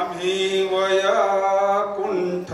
आम्ही वैकुंठ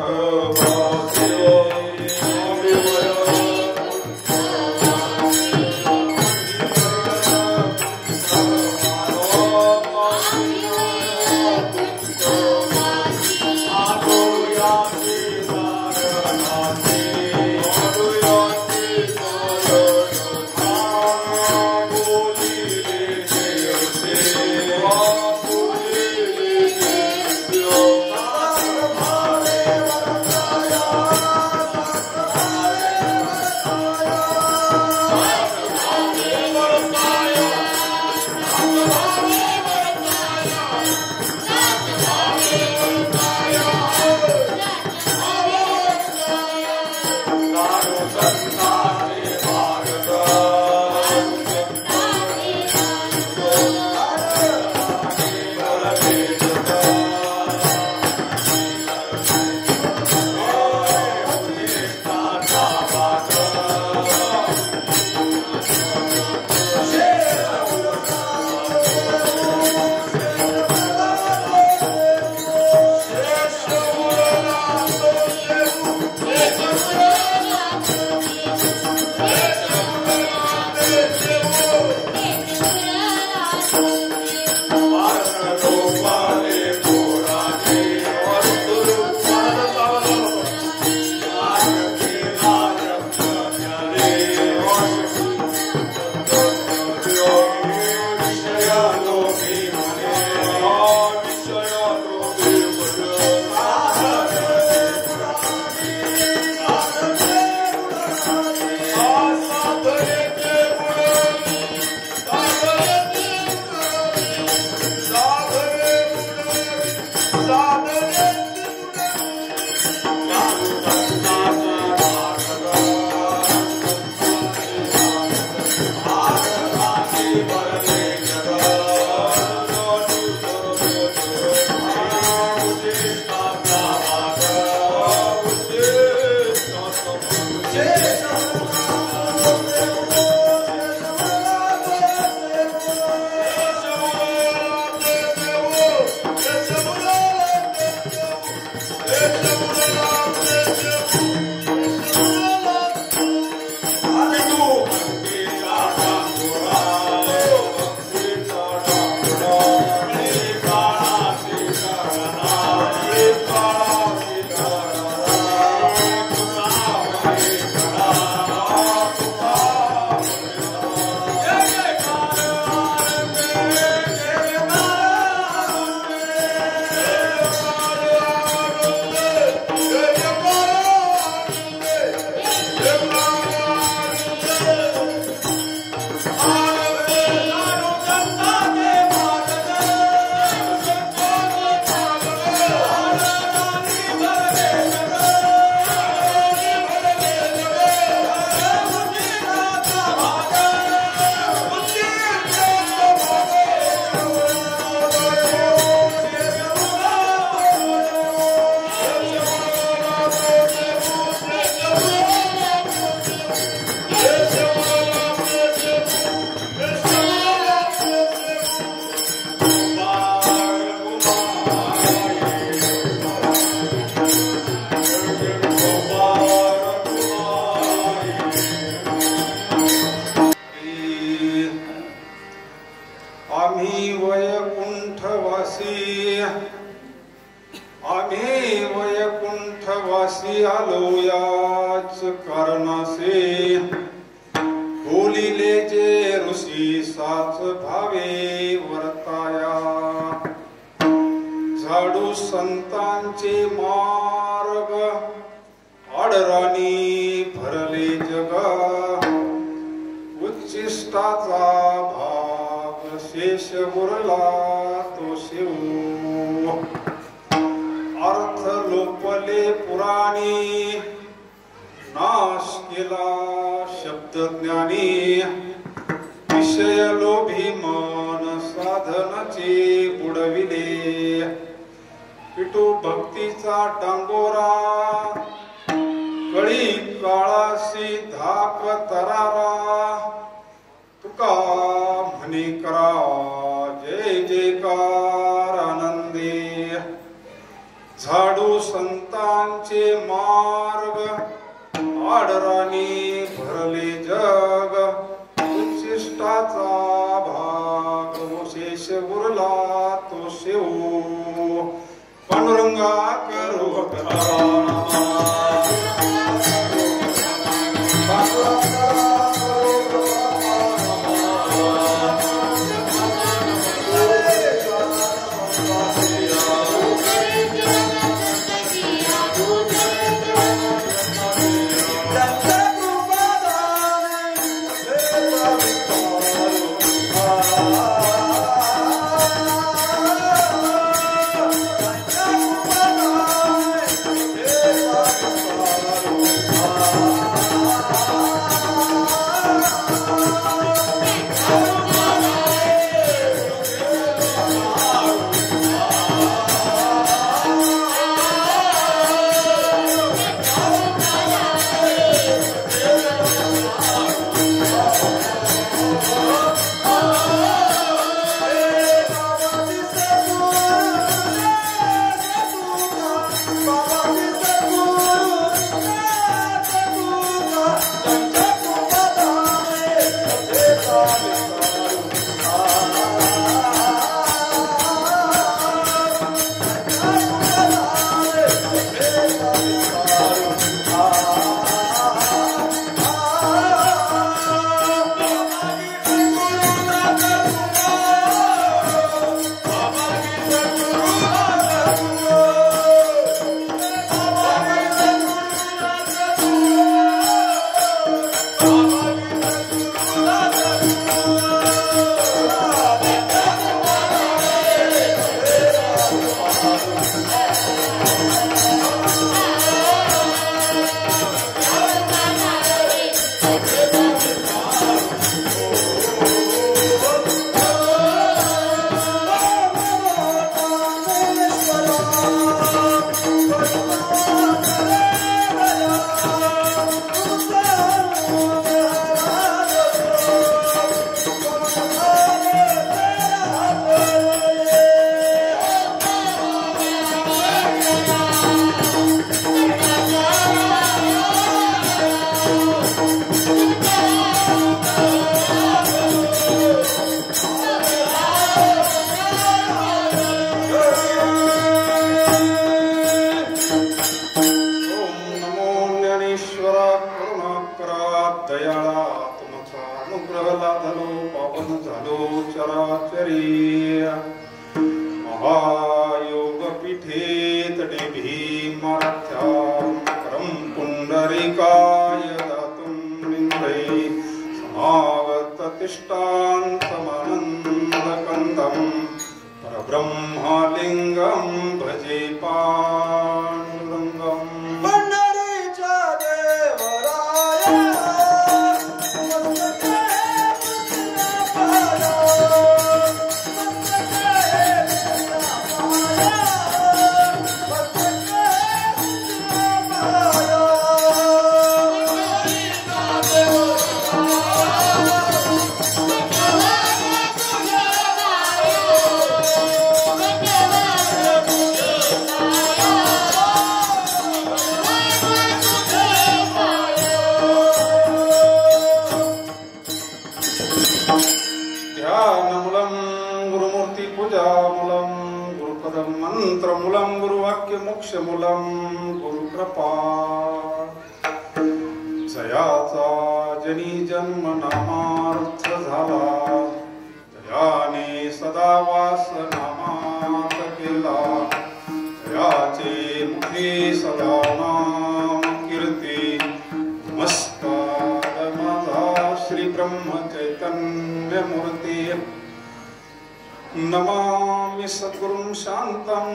वासी आलो याच कारणासे बोलिले जे ऋषी साच भावे वर्ताया झाडू संतांचे मार्ग आडराणी भरले जग उच्चिष्टाचा भाग शेष उरला तो शिव अर्थ लोपले पुराणी नाश केला शब्द ज्ञानी विषय लोभी मन साधनाचे बुडविले पिटू भक्तीचा डांगोरा कळी काळाशी धाक तरारा तुका म्हणे करा जय जयकार आनंदे झाडू संतांचे मार्ग आडराणी भरले जग उच्छिष्टाचा भाग शेष उरला तो शिव पांडुरंगा करू नमामि सद्गुरुं शान्तं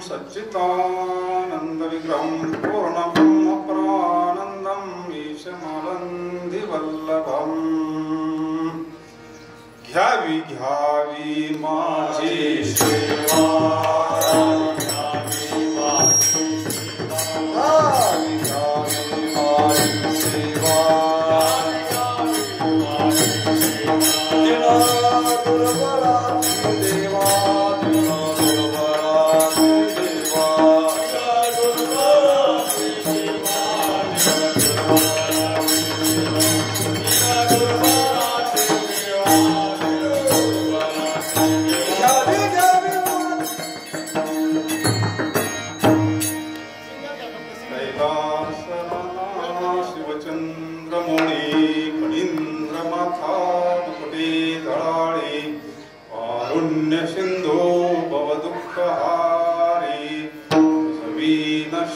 सच्चिदानन्द विग्रहं पूर्णब्रह्म प्रानन्दं ईशमानन्दिवल्लभम् घ्यावी घ्यावी माझी सेवा घ्यावी माझी सेवा देवा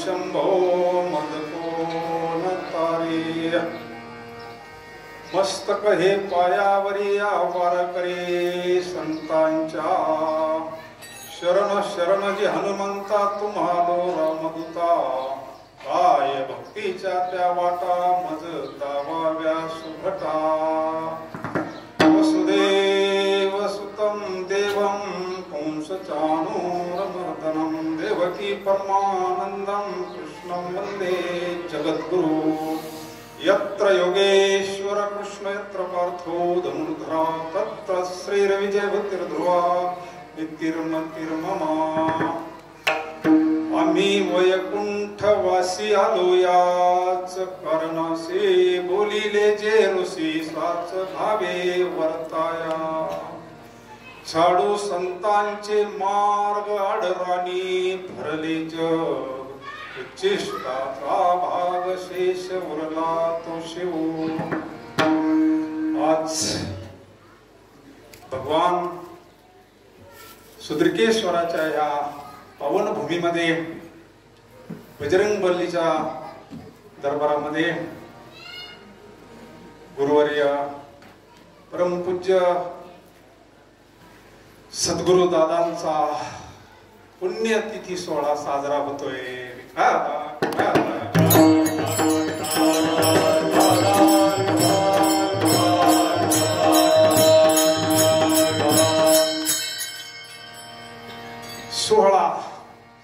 शंभो मदकोन तारे मस्तक हे पायावरी आवार करे संतांच्या शरण शरण जी हनुमंता तुम्हालो रामदूता काय भक्तीच्या त्या वाटा मज दावाव्या सुभटा वसुदेव सुतं देवं कंस चाणूरमर्दनं देवकी परमानंदं कृष्णं वंदे जगद्गुरु यत्र योगेश्वर कृष्ण यत्र पार्थो धनुर्धरा तत्र श्रीरविजयभक्तिर्ध्रुवा नित्यर्मतिर्ममा आम्ही वैकुंठवासी आलो याच कारणासे बोलिले जे ऋषी स्वाच भावे वर्ताया छाडू संतांचे मार्ग आडराणी भरले जग उच्चिष्टाचा भाग शेष उरला तो शिव आज भगवान सुद्रकेश्वराच्या या पावन भूमीमध्ये बजरंग बलीच्या दरबारामध्ये गुरुवर्य परमपूज्य सद्गुरु दादांचा पुण्यतिथी सोहळा साजरा होतोय.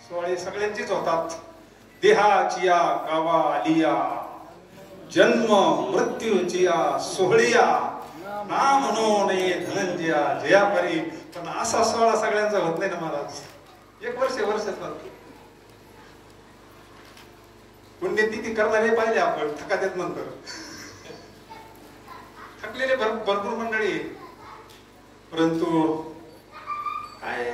सोहळे सगळ्यांचीच होतात. देहाचिया गावा आलिया जन्म मृत्यूचिया सोहळिया ना म्हणून धनंजया जयापरी. पण असा सोहळा सगळ्यांचा होत नाही ना महाराज. एक वर्षात पुण्यतिथी करणारे पाहिले आपण थकात्यात नंतर थकलेले भरपूर मंडळी. परंतु काय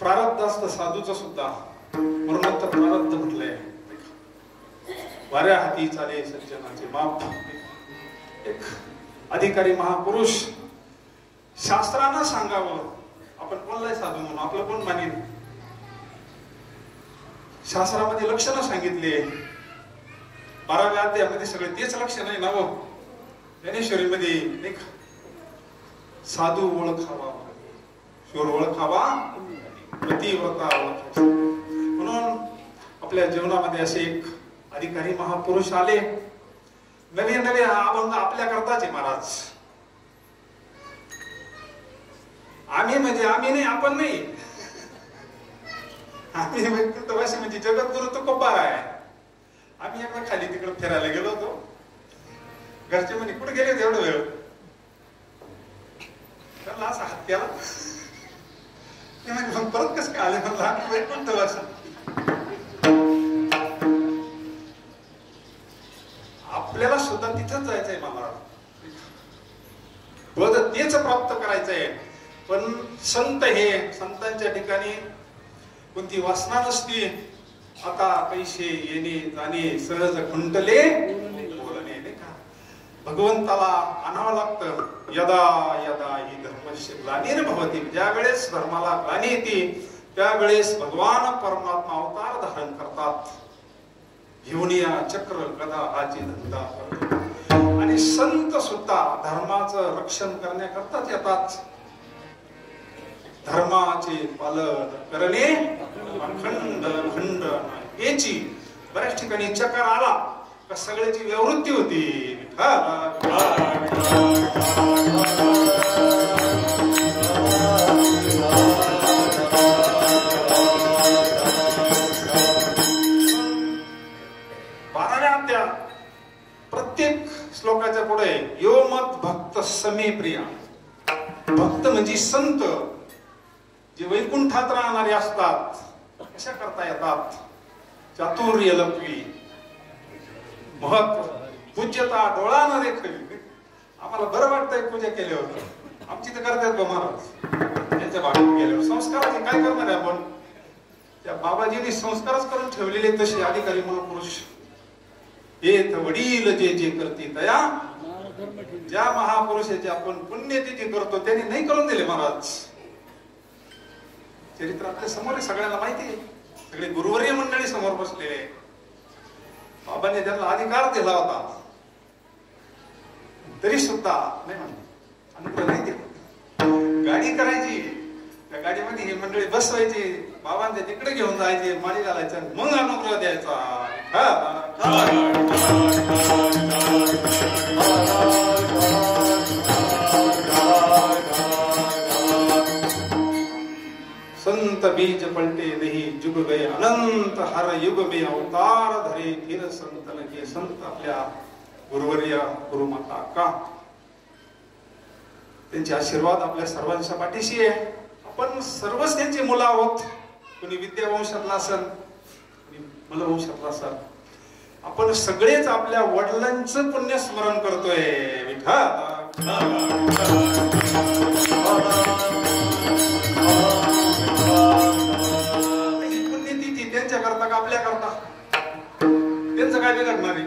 प्रारब्ध असतं साधूचं सुद्धा. म्हणून तर प्रारब्ध म्हटलंय. वाऱ्या हाती चाले सज्जनाचे माप. एक अधिकारी महापुरुष शास्त्रानं सांगावं आपण कोणलाय साधू म्हणून आपलं कोण मानेल. शास्त्रामध्ये लक्षणं सांगितले. 12व्या अध्यायामध्ये सगळे तेच लक्षण आहे ना. व ज्ञानेश्वरीमध्ये एक साधू ओळखावा शूर ओळखावा प्रतिव्रता ओळखायची. म्हणून आपल्या जीवनामध्ये असे एक अधिकारी महापुरुष आले. नवे अभंग आपल्या करताच आहे महाराज. आम्ही म्हणजे आम्ही नाही आपण नाही. आम्ही व्यक्तित्ववासी म्हणजे जगद्गुरु तो कोपार आहे. आम्ही एकदा खाली तिकडे फिरायला गेलो होतो. घरचे म्हणे कुठे गेले होते एवढं वेळ. त्याला असा हात केला. परत कसं काय आले म्हणला वैकुंठवासी. आपल्याला सुद्धा तिथंच जायचंय महाराज. पद तेच प्राप्त करायचंय. पण संत हे संतांच्या ठिकाणी कोणती वासना नसती. आता पैसे येणे जाणे सहज खुंटले बोलणे नाही का. भगवंताला आणावं लागतं. यदा यदा ही धर्मस्य ग्लानिर्भवति. ज्या वेळेस धर्माला ग्लानी येते त्यावेळेस भगवान परमात्मा अवतार धारण करतात. घेऊनिया चक्र गदा हाची धंदा. आणि संत सुद्धा धर्माचं रक्षण करण्याकरताच येतात. धर्माचे पालन करणे अखंड खंड याची बऱ्याच ठिकाणी चक्र आला का सगळ्याची व्यवृत्ती होती. प्रत्येक श्लोकाच्या पुढे यो मत भक्त समे प्रिया. भक्त म्हणजे संत जे वैकुंठात राहणारे असतात. कशा करता येतात. चातुर्य लपवी महत्व पूज्यता डोळा न रेखवी. आम्हाला बरं वाटतंय पूजा केल्यावर. आमची तर करतात बा महाराज. त्यांच्या भागात गेल्यावर संस्काराचे काय करणार आहे आपण. त्या बाबाजींनी संस्कारच करून ठेवलेले तसे अधिकारी महापुरुष. येत वडील जे जे करते तया. ज्या महापुरुषाची आपण पुण्यतिथी करतो त्यांनी नाही करून दिले महाराज. चरित्र आपल्या समोर आहे, सगळ्यांना माहिती आहे. सगळे गुरुवर्य मंडळी समोर बसलेले. बाबांनी त्यांना अधिकार दिला होता, तरी सुद्धा नाही अनुग्रह नाही दिला. गाडी करायची, त्या गाडीमध्ये ही मंडळी बसवायची, बाबांच्या तिकडे घेऊन जायचे, माळी घालायचं, मग अनुग्रह द्यायचा. संत बीज पलटे नहीं जुग गए अनंत हर युग में अवतार धरे फिर संतन के. संत आपल्या गुरुवर्य गुरुमाता का त्यांचे आशीर्वाद आपल्या सर्वांच्या पाठीशी आहे. आपण सर्वच त्यांची मुलं आहोत. कोणी विद्यावंशातला असेल, कोणी मलवंशातला असेल. आपण सगळेच आपल्या वडिलांचं पुण्य स्मरण करतोय. पुण्यतिथी त्यांच्या करता का आपल्या करता? त्यांचं काय बिघडणार आहे?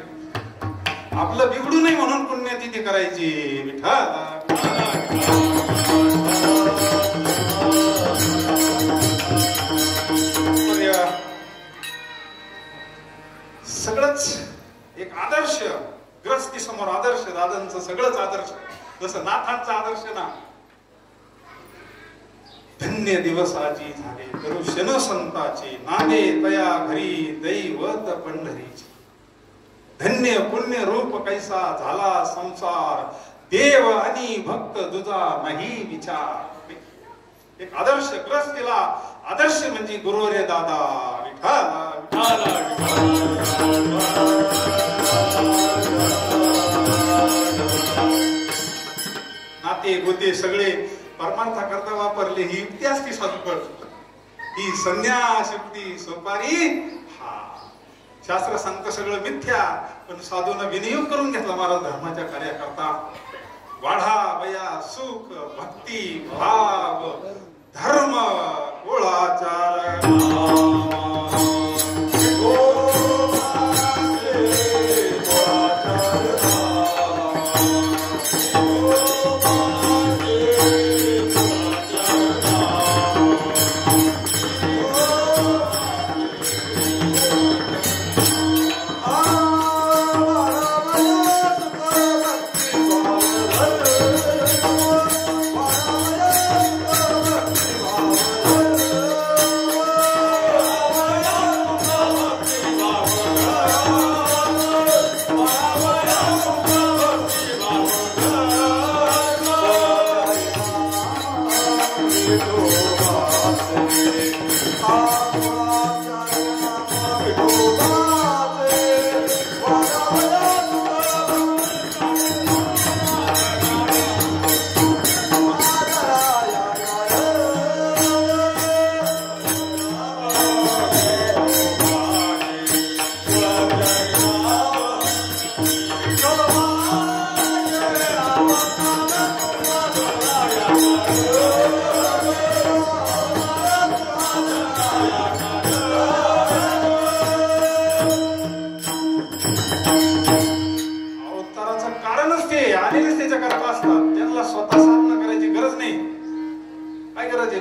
आपलं बिघडू नये म्हणून पुण्यतिथी करायची. सगळंच एक आदर्श ग्रस्ती समोर आदर्श, दादांचं सगळंच आदर्श, जसं नाथांचा आदर्श ना. धन्य दिवस आजी झाले करू शन संताची, नांदे तया घरी दैवत पंढरीची. धन्य पुण्य रूप कैसा झाला संसार, देव आणि भक्त दुजा नाही विचार. एक आदर्श ग्रस्तीला आदर्श म्हणजे गुरुवर्य दादा नाते गोते सगळे परमार्था करता वापरले. ही युक्ती असती साधूकड, ही संन्यास युक्ती सोपारी. शास्त्र सांगतं सगळं मिथ्या, पण साधून विनियोग करून घेतला महाराज धर्माच्या कार्याकरता. वाढा वया सुख भक्ती भाव धर्म कुळाचार.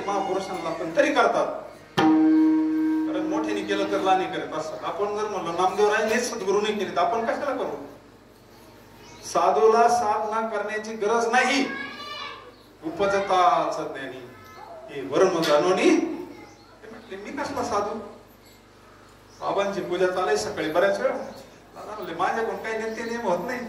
महापुरुषांना पण तरी करतात, कारण मोठ्याने केलं तर लहाने करत असतात. आपण जर म्हणलो नामदेवराय हेच सद्गुरू नाही केले, आपण कशाला करू? साधूला साधना करण्याची गरज नाही. उपजताच ज्ञानी हे वर्म जाणोनी. म्हटले मी कसला साधू? बाबांची पूजा चालाय सकाळी बऱ्याच वेळ. म्हणले माझ्याकडून काही नित्य नियम होत नाही.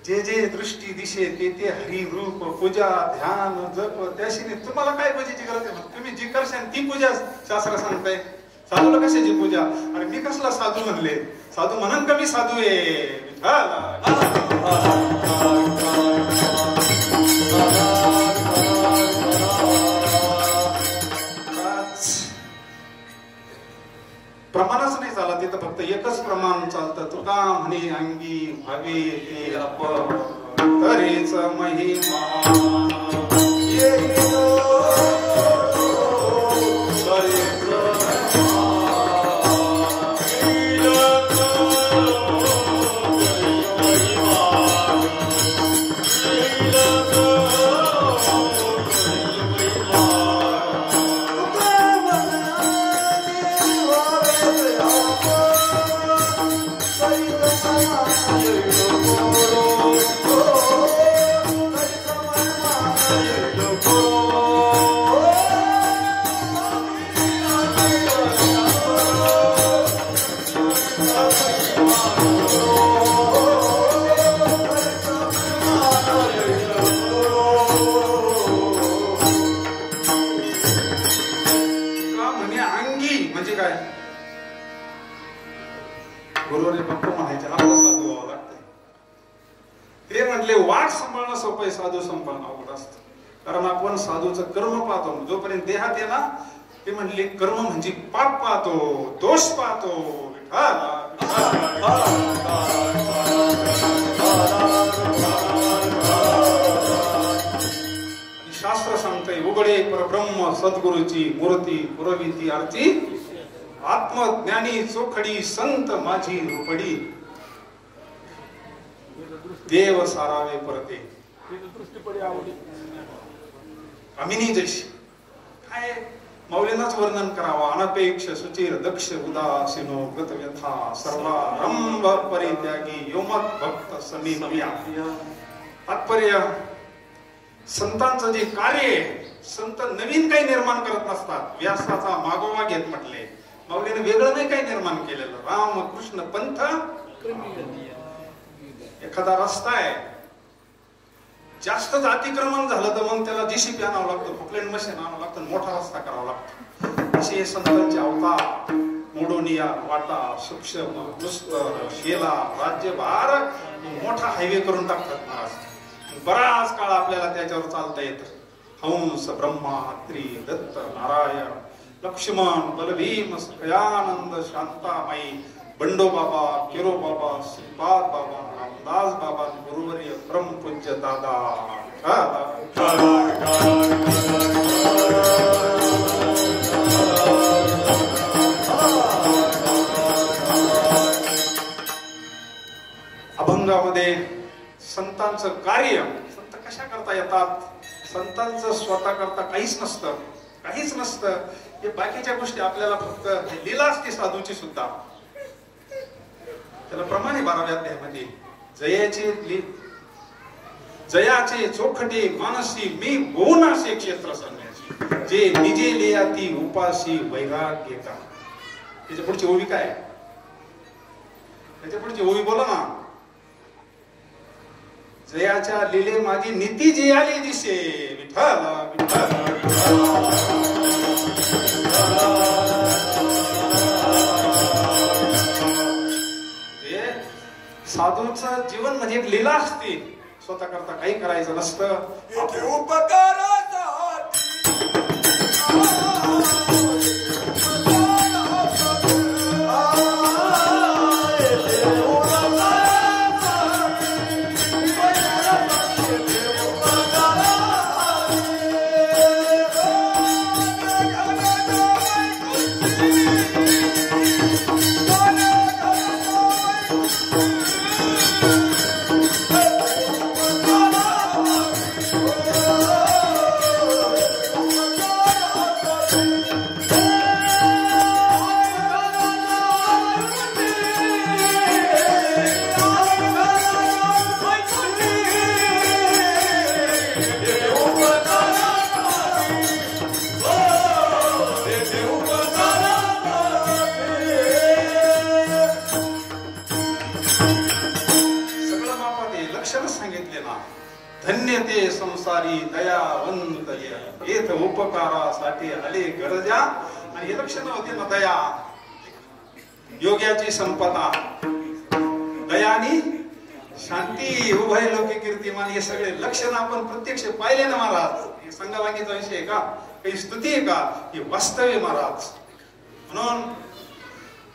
जे जे दृष्टी दिशे ते ते हरी रूप पूजा ध्यान जप त्याशी तुम्हाला काय पूजेची गरज आहे? तुम्ही जी करशाल ती पूजा शास्त्र सांगताय. साधूला कशाची पूजा? अरे मी कसला साधू म्हणले? साधू म्हणून कमी साधू आहे. प्रमाणच नाही चालत तिथं, फक्त एकच प्रमाण चालतं. तुका म्हणे अंगी भावे ते अप तरीच महिमा. गुरुवारी बाप्पा म्हणायचे आपलं साधू व्हावं लागतंय. ते म्हटले वाट सांभाळणं सोपं आहे, साधू सांभाळणं अवघड असतं. कारण आपण साधूचं कर्म पाहतो, जोपर्यंत देहात आहे ना, ते म्हणले कर्म म्हणजे पाप पाहतो, दोष पाहतो. शास्त्र सांगतंय उघडे परब्रह्म सद्गुरूची मूर्ती पुरविती आरती, आत्मज्ञानी चोखडी संत माझी रुपडी, देव सारावे परते अमिनी जैशी. काय मौलींनाच वर्णन करावा. अनपेक्ष सुचिर दक्ष उदासीनो गतव्यथा सर्वारंभ परित्यागी योमत भक्त समीप्रिया. तात्पर्य संतांचं जे कार्य, संत नवीन काही निर्माण करत नसतात. व्यासाचा मागोवा घेत म्हटले, माऊलीने वेगळं नाही काही निर्माण केलेलं. राम कृष्ण पंथ, एखादा रस्ता आहे जास्तच अतिक्रमण झालं तर मग त्याला जीसीपी आणावं लागतं, फुकलेन मशीन आणावं लागतं, मोठा रस्ता करावा लागतो. असे संतांचे अवतार मोडोनिया वाटा सूक्ष्म दुस्तर शेला राज्यभार मोठा हायवे करून टाकतात महाराज. बराच काळ आपल्याला त्याच्यावर चालता येतं. हंस ब्रह्मा त्रि दत्त नारायण लक्ष्मण बलभीम सखयानंद शांतामाई बंडो बाबा केरो बाबा श्रीपाद बाबा रामदास बाबा गुरुवर्य ब्रह्मपूज्य दादा. अभंगामध्ये संतांचं कार्य, संत कशा करता येतात. संतांचं स्वतः करता काहीच नसतं, काहीच नसतं. हे बाकीच्या गोष्टी आपल्याला फक्त लीला असते साधूची सुद्धा. त्याला प्रमाणे 12व्या अध्यायामध्ये जयाचे चोखटे मानसी मी बोनासे क्षेत्र संन्यासी, जे निजे लियाती उपासी वैराग्य का. त्याच्या पुढची ओवी काय, त्याच्या पुढची ओवी बोला ना. जयाच्या लिले माझी नीती जी आली दिसे विठ्ठल विठ्ठल. साधूचं जीवन म्हणजे एक लीला असते. स्वतः करता काही करायचं नसतं. धन्य ते संसारी दयावंत येथ उपकारासाठी आले गरजा. आणि हे लक्षण होते ना, दया योग्याची संपदा, दयानी शांती उभय लोके कीर्तिमान. हे सगळे लक्षण आपण प्रत्यक्ष पाहिले ना महाराज. हे संगावांगीचा विषय आहे का, काही स्तुती आहे का, हे वास्तव आहे महाराज. म्हणून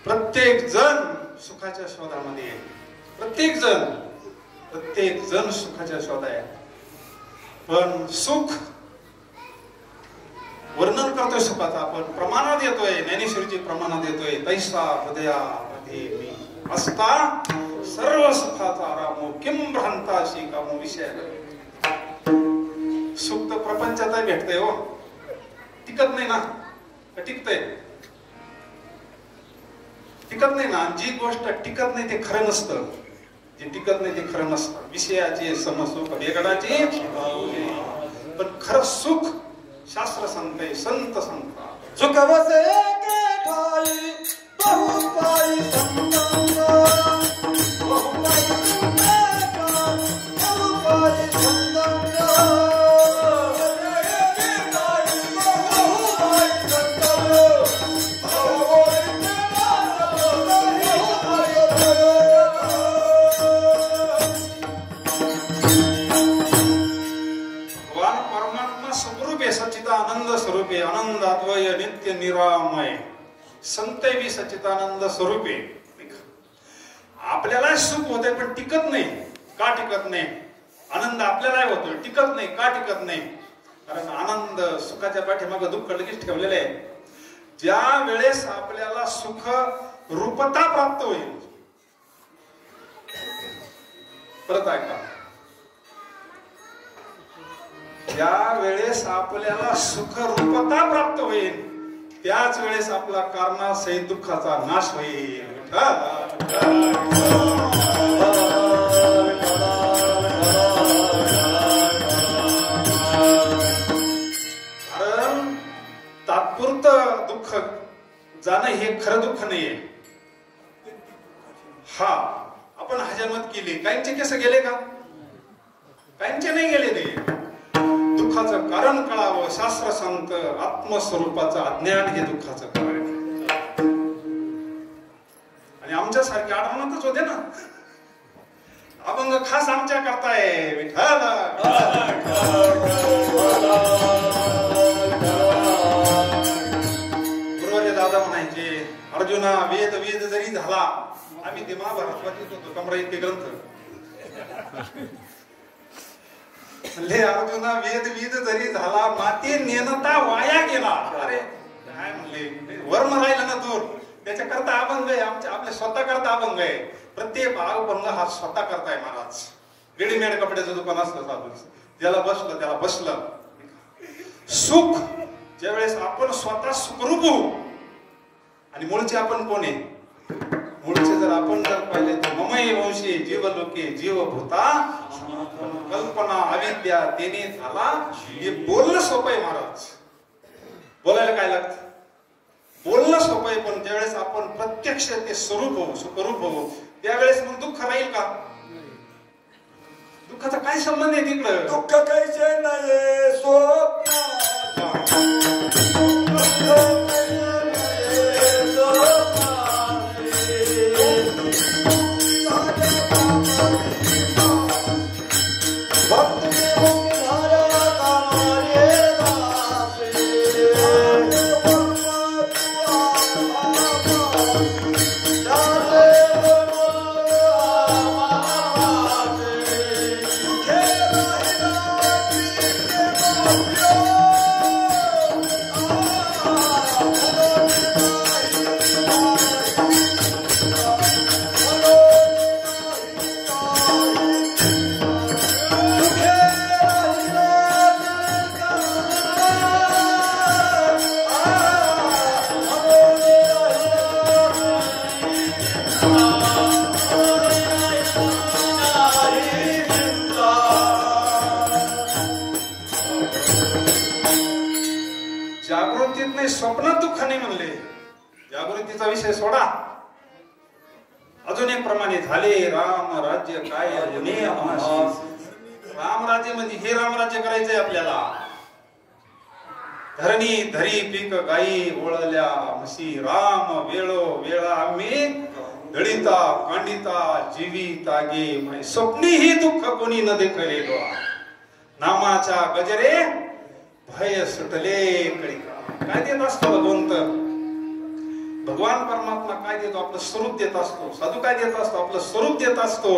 प्रत्येक जण सुखाच्या शोधामध्ये आहे. प्रत्येक जण सुखाच्या शोधा आहे. पण सुख वर्णन करतोय सुखाचा, आपण प्रमाणात येतोय. ज्ञानेश्वरीची प्रमाणात येतोय. तैसा हृदयामध्ये मी असता सर्व सुखाचा रामो किम भ्रांताशी कामो विषय. सुख तर प्रपंचात भेटतंय हो, टिकत नाही ना. टिकतंय, टिकत नाही ना. जी गोष्ट टिकत नाही ते खरं नसतं. जे टिकत नाही ते खरं नसतं. विषयाचे समसुख वेगळाचे पण खरं सुख शास्त्र सांगते, संत सांगतात. सुख वसे के ठाई बहुपाई संतांना, बहुपाई संतांना, बहुपाई संतांना. सच्चिदानंद स्वरूपे, आनंदाद्वय नित्य निरामय. संतही सच्चिदानंद स्वरूपे. आपल्याला सुख होते पण टिकत नाही. का टिकत नाही? आनंद आपल्याला होतो, टिकत नाही. का टिकत नाही? कारण आनंद सुखाच्या पाठीमागे दुःख लगेच ठेवलेलं आहे. ज्या वेळेस आपल्याला सुख रूपता प्राप्त होईल, परत ऐका, ज्या वेळेस आपल्याला सुख रूपता प्राप्त होईल त्याच वेळेस आपला कारणासहित दुःखाचा नाश होईल. कारण तात्पुरतं दुःख जाणं हे खरं दुःख नाहीये. हा आपण हजामत केली, काहींचे केस गेले का? काहींचे नाही गेले. ते दुःखाचं कारण कळावं. शास्त्र सांगत आत्मस्वरूपाचं अज्ञान हे दुःखाचं कारण. आणि आमच्यासारखे आडवणातच होते ना. अभंग खास आमच्या करताय. विठ्ठल गुरुवारी दादा म्हणायचे, अर्जुना वेद वेद जरी झाला, आम्ही ते महाभारत वाचित होतो, कमरा इतके ग्रंथ. म्हणले अर्जुना वेद वेद जरी झाला, माती नेनता वाया गेला. अरे काय म्हणले, वर्म राहिला ना दूर. त्याच्या करता अभंग आहे, आपल्या स्वतः करता अभंग आहे. प्रत्येक अभंग हा स्वतः करताय महाराज. रेडीमेड कपड्याचं दुकान असलं साधू, ज्याला बसलं त्याला बसलं. सुख ज्यावेळेस आपण स्वतः सुखरूप होऊ. आणि मूळचे आपण कोण आहे? मूळचे जर आपण जर पाहिले तर ममई वंशी जीवलोके जीवभूता कल्पना अविद्या तेने झाला. हे बोलणं सोपं आहे महाराज. बोलायला काय लागतं? बोलणं सोपं आहे. पण ज्यावेळेस आपण प्रत्यक्ष ते स्वरूप होऊ, सुखरूप होऊ, त्यावेळेस मग दुःख राहील का? दुःखाचा काय संबंध आहे तिकडं? दुःख कैसे नये स्वप्न, स्वप्नात दुःख नाही म्हणले. जागृतीचा विषय सोडा. अजून एक प्रमाणे झाले राम राज्य काय राम राज्य म्हणजे हे राम राज्य करायचंय आपल्याला. धरणी धरी पीक गाई ओळल्या म्हशी राम वेळो वेळा आम्ही दळिता कांडिता जीविता गे स्वप्नी ही दुःख कोणी न देखलेलो. नामाच्या गजरे भय सुटले कळिका. काय देत असतो भगवंत? भगवान परमात्मा काय देतो? आपलं स्वरूप देत असतो. साधू काय देत असतो? आपलं स्वरूप देत असतो.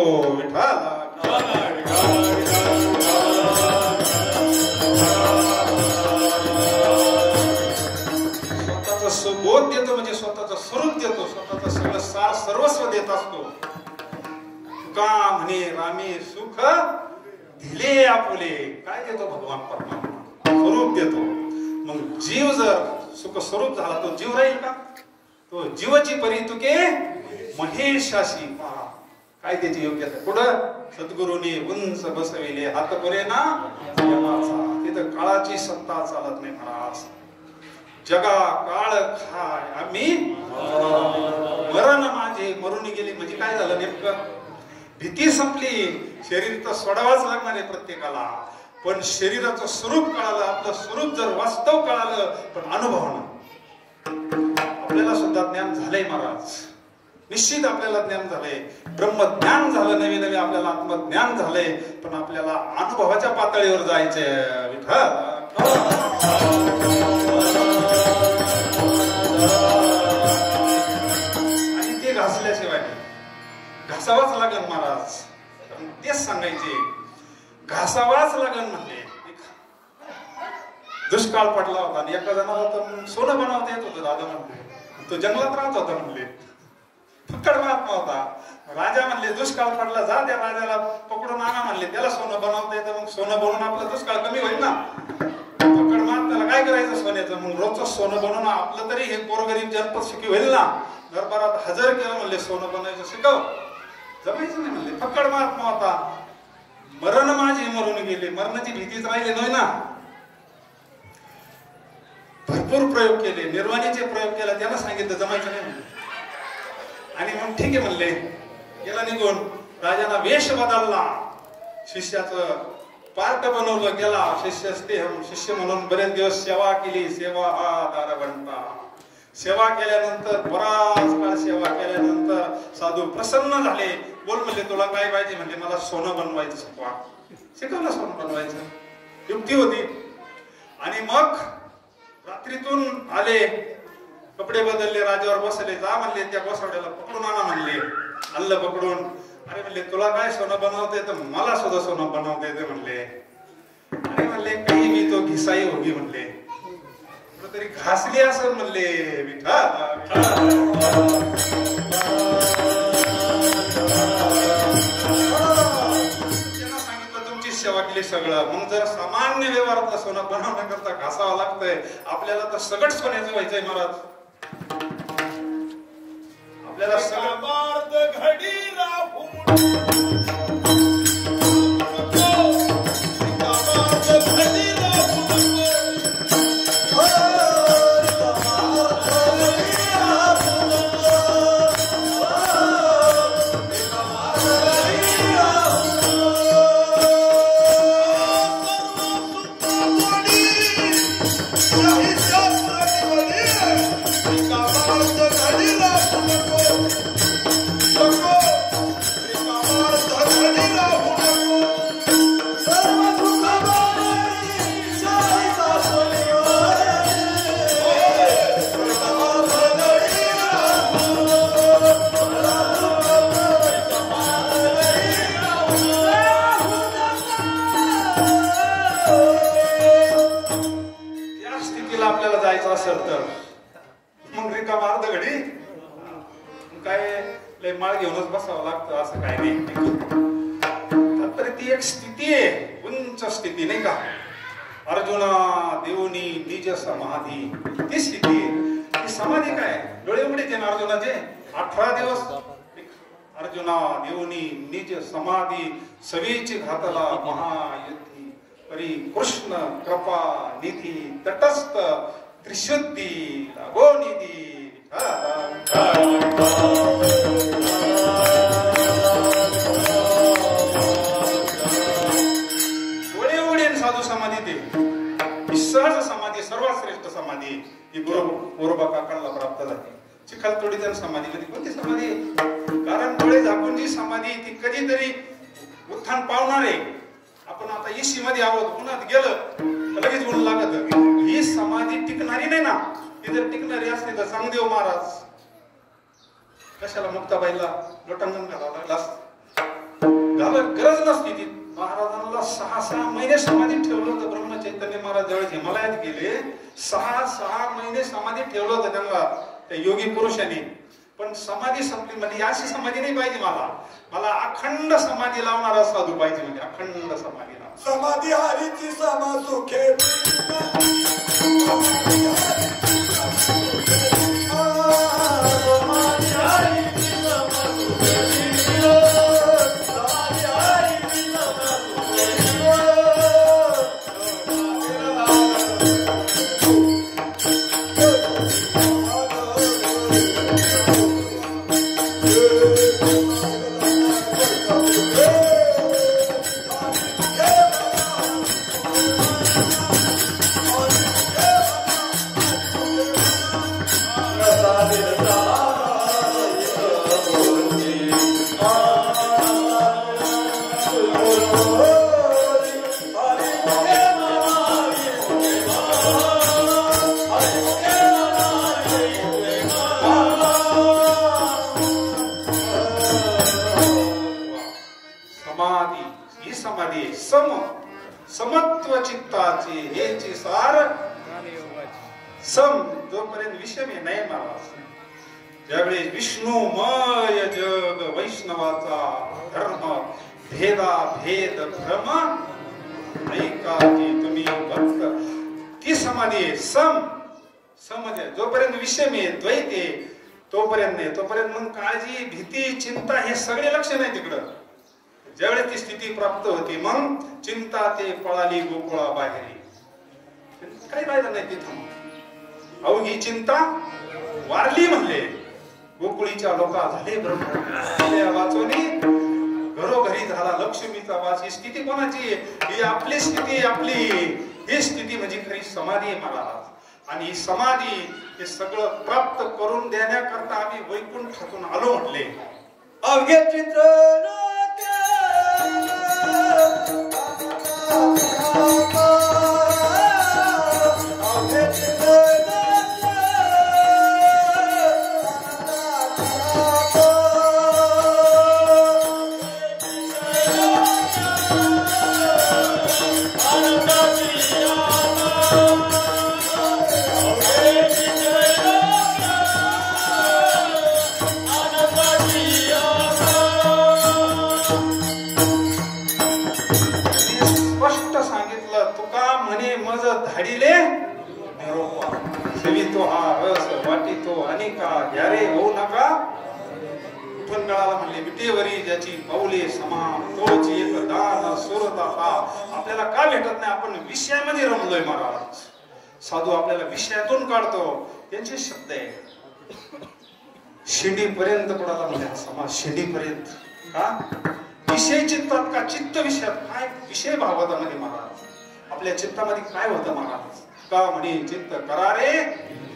स्वतःचा सुबोध देतो म्हणजे स्वतःचं स्वरूप देतो. स्वतःचं सगळं सार सर्वस्व देत असतो. तुका म्हणे रामी सुख दिले आपुले. काय देतो भगवान परमात्मा? स्वरूप देतो. मग जीव जर सुख स्वरूप झाला तो जीव राहील का? तो जीवाची परी तुके महेशाशी पहा. काय त्याची योग्यता? पुढं सद्गुरूने उंच बसविले हात पुरे ना यमाचा. ते इथं काळाची सत्ता चालत नाही महाराज. जगा काळ खाय आम्ही मरण माझे मरून गेले. म्हणजे काय झालं नेमकं? भीती संपली. शरीर तर सोडावाच लागणार आहे प्रत्येकाला, पण शरीराचं स्वरूप कळालं, आपलं स्वरूप जर वास्तव कळालं, पण अनुभवणं. आपल्याला सुद्धा ज्ञान झालंय महाराज, निश्चित आपल्याला ज्ञान झालंय, ब्रह्मज्ञान झालं, नवे नवे आपल्याला आत्मज्ञान झालंय, पण आपल्याला अनुभवाच्या पातळीवर जायचंय विठ्ठल. आणि ते घासल्याशिवाय घासावाच लागेल महाराज. तेच सांगायचे, घासावाच लागेल म्हणले. दुष्काळ पडला होता आणि एका जणाला तर सोनं बनवता येत होतं दादा म्हणले, तो जंगलात राहत होता म्हणले, फक्कड महात्मा होता. राजा म्हणले दुष्काळ पडला, जा त्या राजाला पकडून आणा म्हणले, त्याला सोनं बनवता येतं, मग सोनं बनवून आपलं दुष्काळ कमी होईल ना. फक्कड महात्म्याला काय करायचं सोन्याचं, मग रोजचं सोनं बनवून आपलं तरी हे गोरगरीब जनपद सुखी होईल ना. दरबारात हजर केलं म्हणले, सोनं बनायचं शिकव, जमायचं नाही म्हणले. फक्कड महात्मा होता. मरण माझे मरून गेले, मरणाची भीतीच राहिली नाही ना. भरपूर प्रयोग केले, निर्वाणीचे प्रयोग केला, त्याला सांगितलं जमायचं नाही म्हणले. आणि मग ठीक आहे म्हणले, गेला निघून. राजाला वेश बदलला, शिष्याचं पार्ट बनवलं, गेला शिष्य म्हणून बरेच दिवस सेवा केली. सेवा हा दारवंता. सेवा केल्यानंतर बराच काळ सेवा केल्यानंतर साधू प्रसन्न झाले. बोल म्हणले, तुला काय पाहिजे? म्हणजे मला सोनं बनवायचं शिकवा. शिकवलं सोनं बनवायचं, युक्ती होती. आणि मग रात्रीतून आले, कपडे बदलले, राजावर बसले, जा म्हणले त्या गोसावड्याला पकडून आणा म्हणले. आणलं पकडून. अरे म्हणले, तुला काय सोनं बनवता येतं? मला सुद्धा सोनं बनवता येते म्हणले. अरे म्हणले, काही मी तो घिसाई होगी म्हणले, तरी घासली असं म्हणले. त्यांना सांगितलं तुमची सेवा केली सगळं. मग जर सामान्य व्यवहारातलं सोनं बनवण्याकरता घासावं लागतंय, आपल्याला तर सगळं सोन्याचं व्हायचंय महाराज. आपल्याला सगळं घडी आपल्याला जायचं असेल तर मग रिकामा अर्ध घडी काय लय माळ घेऊनच बसावं लागतं असं काय नाही. तरी ती एक स्थिती आहे, उंच स्थिती नाही का. अर्जुना देऊनी निज समाधी, ती स्थिती ती समाधी काय डोळे उघडीचे ना अर्जुनाचे 18 दिवस. अर्जुना देऊनी निज समाधी, सवीची घातला महायुद्धी, परी कृष्ण कृपा निधी, तटस्थ त्रिशुद्धी लागो निधी. डोळे उघडीन साधू समाधी ते सहज समाधी, सर्वात श्रेष्ठ समाधी ही गोरोबा काकांना प्राप्त झाली. चिखलतोडीच्या समाधीमध्ये कोणती समाधी? कारण डोळे झाकून जी समाधी ती कधीतरी उत्थान पावणार आहे. आपण आता एसी मध्ये आहोत, उन्हात गेलं लगेच ऊन लागत. ही समाधी टिकणारी नाही ना. ती जर टिकणारी असली तर चांगदेव महाराज कशाला मुक्ताबाईला लोटांगण घालावं लागला, गरज नसती. ती महाराजांना 6 महिने समाधीत ठेवलं होतं. ब्रह्मचैतन्य महाराज जवळ हिमालयात गेले, 6 महिने समाधीत ठेवलं होतं त्यांना त्या योगी पुरुषांनी. पण समाधी संपली म्हणजे अशी समाधी नाही पाहिजे मला अखंड समाधी लावणारा साधू पाहिजे. म्हणजे अखंड समाधी लाव. समाधी हरीची समा सुखे हेची सार सम जोपर्यंत विषम हे नाही महाराज. ज्यावेळी विष्णुमय जग वैष्णवाचा धर्म भेदा भेद भ्रम ऐका की तुम्ही भक्त ती समाधी आहे. समज जोपर्यंत विषम आहे द्वैत आहे तोपर्यंत नाही. तोपर्यंत मग काळजी भीती चिंता हे सगळे लक्ष नाही तिकडं. ज्यावेळेस ती स्थिती प्राप्त होती मग चिंता ते पळाली गोकुळा बाहेरी. काही राहिलं नाही तिथं. अवघी चिंता वारली म्हणले. गोकुळीच्या लोका झाले ब्रह्म वाचवली. घरोघरी झाला लक्ष्मीचा वास. ही स्थिती कोणाची? ही आपली स्थिती. आपली ही स्थिती म्हणजे खरी समाधी आहे महाराज. आणि ही समाधी हे सगळं प्राप्त करून देण्याकरता आम्ही वैकुंठातून आलो म्हटले. अवघे चित्र धाडिले निरोपा सेवितो हा रस वाटितो अनेका यारे होऊ नका. उठून गळाला म्हणले विटेवरी ज्याची पाऊले समान तोची एक दान सुरदाता. आपल्याला का भेटत नाही? आपण विषयामध्ये रमलोय महाराज. साधू आपल्याला विषयातून काढतो. त्यांचे शब्द आहे शिंडीपर्यंत पडाला म्हणजे समाज शिंडीपर्यंत. का विषय चित्तात का चित्त विषयात काय विषय भागवतामध्ये महाराज. आपल्या चित्तामध्ये काय होतं महाराज? का म्हणे चित्त करारे.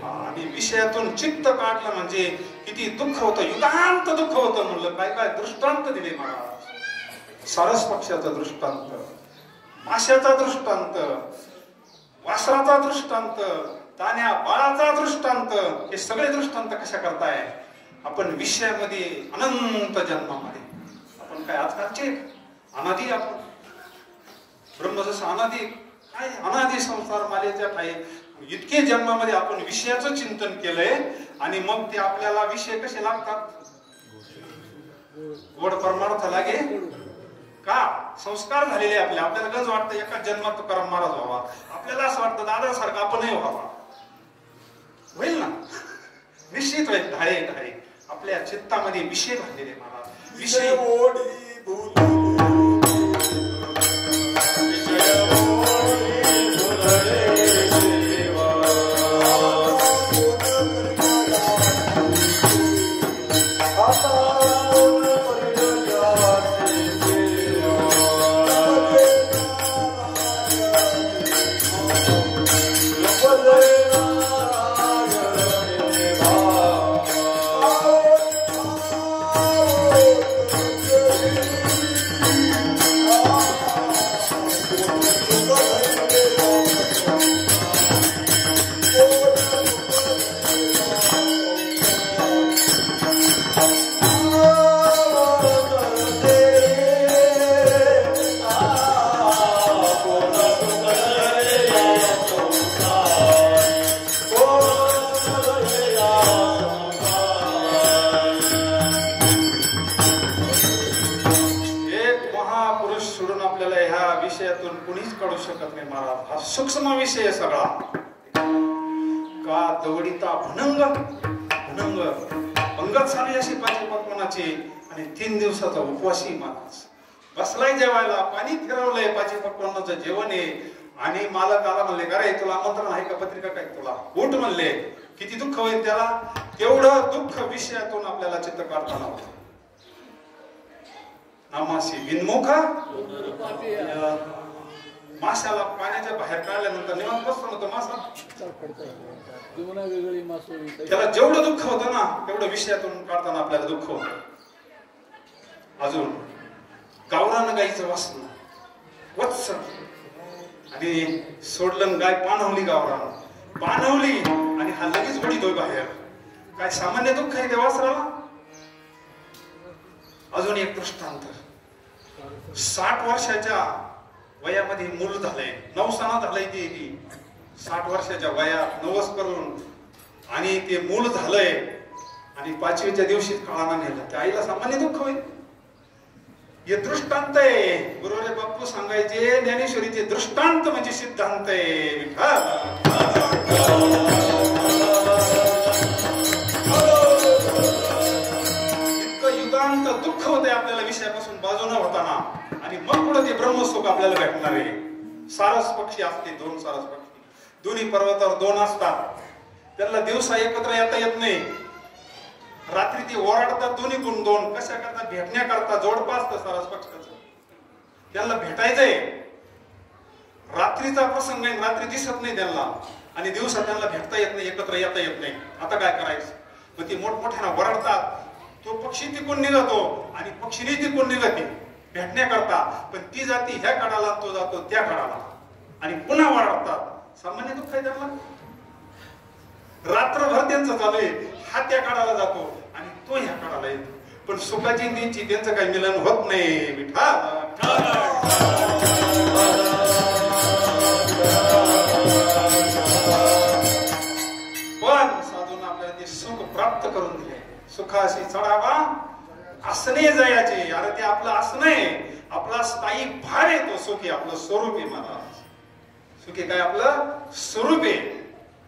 आणि विषयातून चित्त काढलं म्हणजे किती दुःख होतं. युगांत दुःख होतं म्हणलं. काय काय दृष्टांत दिले महाराज. सारस पक्षाचा दृष्टांत, माशाचा दृष्टांत, वासराचा दृष्टांत, तान्या बाळाचा दृष्टांत. हे सगळे दृष्टांत कशा करताय? आपण विषयामध्ये अनंत जन्मामध्ये आपण काय आजकालचे अनादी. आपण ब्रह्म जसं अनादी काय अनादी संसार मालेच्या ठाई इतके जन्मामध्ये आपण विषयाचं चिंतन केलंय. आणि मग ते आपल्याला विषय कसे लागतात? गोड परमार्थ लागे का? संस्कार झालेले आपले. आपल्याला गंज वाटतं एका जन्मात तुकाराम महाराज व्हावा. आपल्याला असं वाटतं दादासारखं आपणही व्हावा. होईल ना? निश्चित होईल. ढाळे ढाळे आपल्या चित्तामध्ये विषय भरलेले महाराज. विषय सूक्ष्म विषय सगळा. का दवडीता भनंग भनंग पंगत झाली अशी पाचीपक्वानाची. आणि 3 दिवसाचा उपवासी महाराज बसलाय जेवायला. पाणी फिरवलंय पाचीपक्वानाचं जेवण आहे. आणि मालक आला म्हणले का रे तुला आमंत्रण आहे का? पत्रिका काय तुला? उठ म्हणले. किती दुःख होईल त्याला. तेवढं दुःख विषयातून आपल्याला चित्त काढताना होतं. नामासी बिनमुखा माशाला पाण्याच्या बाहेर काढल्यानंतर निवांत बसतो ना तो मासा. त्याला जेवढं दुःख होतं ना तेवढं विषयातून काढताना आपल्याला दुःख होतं. अजून गावरान गाईचं वासना वत्स आणि सोडलं गाय पाणवली. गावरान पाणवली आणि हा लगेच उडीतोय बाहेर. काय सामान्य दुःख आहे त्या वासराला. अजून एक दृष्टांत. 60 वर्षाच्या वयामध्ये मूल झालंय, नवसाना झालंय ती 60 वर्षाच्या वयात नवस करून, आणि ते मूल झालंय आणि 5वीच्या दिवशी काळाना नेलं, त्या आईला सामान्य दुःख होईल. हे दृष्टांत आहे. गुरुरे बापू सांगायचे ज्ञानेश्वरीचे दृष्टांत म्हणजे सिद्धांत आहे. इतकं युगांत दुःख होते आपल्याला विषयापासून बाजून होताना, आणि मग पुढे ते ब्रह्मसुख आपल्याला भेटणार आहे. सारस पक्षी असते, 2 सारस पक्षी, दोन्ही पर्वतावर 2 असतात. त्यांना दिवसा एकत्र येता येत नाही, रात्री ती ओरडतात दोन्ही गुण 2. कशा करता? भेटण्याकरता. जोडपं असतं सारस पक्षाचं, त्यांना भेटायचंय. रात्रीचा प्रसंग आहे, रात्री दिसत नाही त्यांना, आणि दिवसा त्यांना भेटता येत नाही, एकत्र येता येत नाही. आता काय करायचं? मग ती मोठमोठ्यानं ओरडतात. तो पक्षी तिकून निघतो आणि पक्षीने तिकून निघते भेटण्याकरता, पण ती जाती ह्या कडाला, तो जातो त्या कडाला, आणि पुन्हा ओरडतात. सामान्य दुःख आहे त्यांना. रात्रभर त्यांचं चालू आहे. हा त्या काळाला जातो आणि तो ह्या काळाला येतो, पण सुखाची नीची त्यांचं काही मिलन होत नाही. पण साधून आपल्याला ते सुख प्राप्त करून दिले. सुखाशी चढावा असणे जायचे. अरे ते आपलं असणं आहे, आपला स्थायी भाव आहे. तो सुख आहे, आपलं स्वरूप आहे. महाराज सुख आहे काय? आपलं स्वरूप आहे,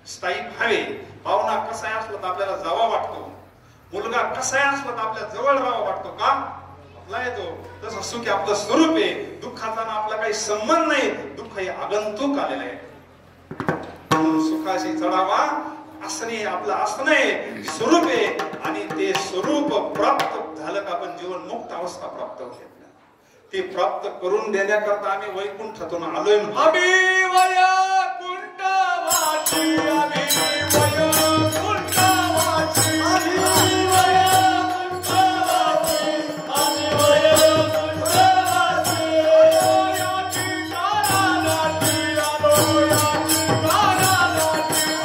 स्थायी भाव आहे. पाहुणा कसाही असला तर आपल्याला जावा वाटतो, मुलगा कसाही असला तर आपल्या जवळ राहावा वाटतो. का? आपला येतो. तसं सुख आपलं स्वरूप आहे. दुःखाचा ना आपला काही संबंध नाही. दुःख हे आगंतुक आलेलं आहे. म्हणून सुखाशी चढावा असणे आपलं असणं आहे, स्वरूप आहे. आणि ते स्वरूप प्राप्त झालं का आपण जीवन मुक्त अवस्था प्राप्त होते. ते प्राप्त करून देण्याकरता आम्ही वैकुंठातून आलोय. आम्ही वैकुंठवासी, आम्ही वैकुंठवासी, आम्ही वैकुंठवासी, आम्ही वैकुंठवासी. याची कारणाची, आलो याची कारणाची,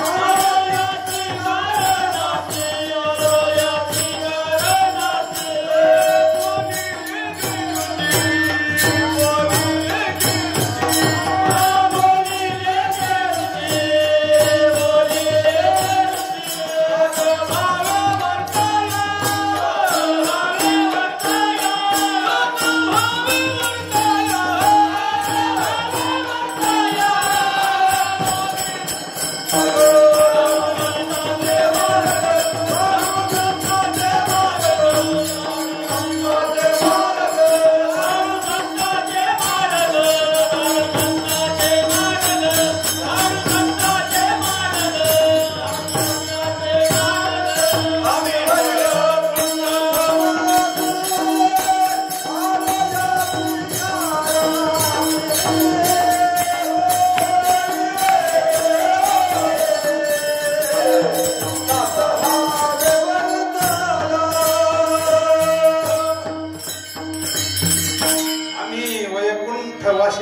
आलो याची कारणाची, आलो याची कारणाची.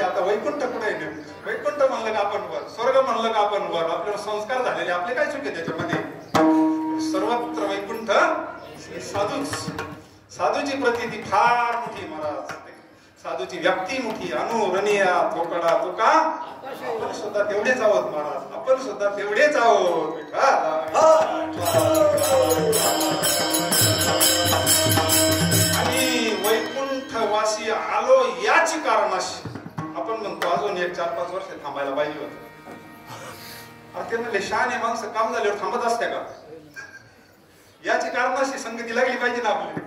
आता वैकुंठ कुठे आहे? वैकुंठ म्हणलं का आपण वर, स्वर्ग म्हणलं का आपण वर. आपल्याला संस्कार झालेले, आपले काय चुके त्याच्यामध्ये? सर्वत्र वैकुंठ साधूच. साधूची प्रतीती फार मोठी महाराज. साधूची व्याप्ती मोठी. अनुरणीया तोकडा तुका. आपण सुद्धा तेवढेच आहोत महाराज, आपण सुद्धा तेवढेच आहोत. आणि वैकुंठवासी आलो याची कारणाशी आपण म्हणतो अजून 1-4-5 वर्ष थांबायला पाहिजे होतं. ते म्हणले शहाणे माणसं काम झाल्यावर थांबत असते का? याची कारणाशी संगती लागली पाहिजे ना आपली.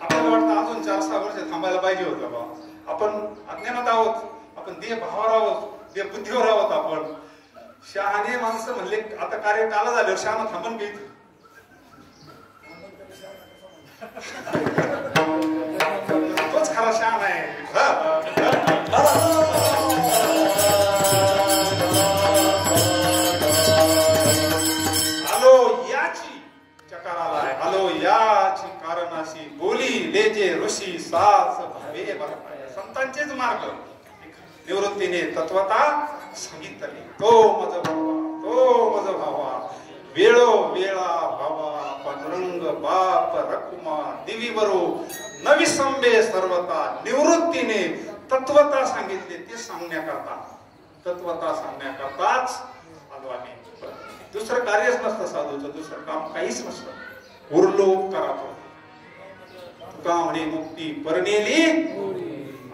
आपल्याला वाटतं अजून 4-6 वर्ष थांबायला पाहिजे होतं बा. आपण अज्ञानात आहोत, आपण देह भावावर आहोत, देह बुद्धीवर आहोत. आपण शहाणे माणसं म्हणले आता कार्य काला झाल्यावर शहाणा थांबन घेत. तोच खरा शहाणा आहे. आलो याची चकाराला आहे. आलो याची कारणाशी बोली लेजे ऋषी सास भावे. संतांचेच मार्ग निवृत्तीने तत्वता सांगितले. तो मज भावा, तो मज भावा, वेळो वेळा भावा, पांडुरंग बाप रकुमा दिवी बरो नविसंबे सर्वता निवृत्तीने तत्वता सांगितले ते सांगण्याकरता, तत्वता सांगण्याकरताच आलो आम्ही. दुसरं कार्यच नसतं साधूचं, दुसरं काम काहीच नसतं. उरलो उपकाराचं. तुका म्हणे मुक्ती परनेली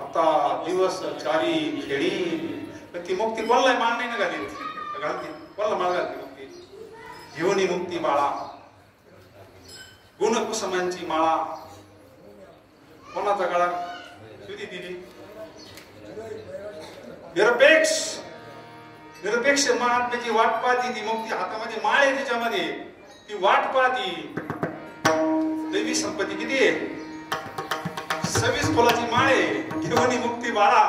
आता दिवस चारी खेळी. पण ती मुक्ती कोणाला मान नाही घाली, घालते कोणाला माळ घालते मुक्ती. जीवनी मुक्ती बाळा, गुणकुसमांची माळा कोणाचा गळा तुझी दिली. निरपेक्ष निरपेक्ष महात्म्याची वाट पाहती ती मुक्ती. हातामध्ये माळ आहे तिच्यामध्ये, ती वाट पाहती. दैवी संपत्ती किती आहे, 26 फुलाची माळ आहे. घेऊन मुक्ती बाळा,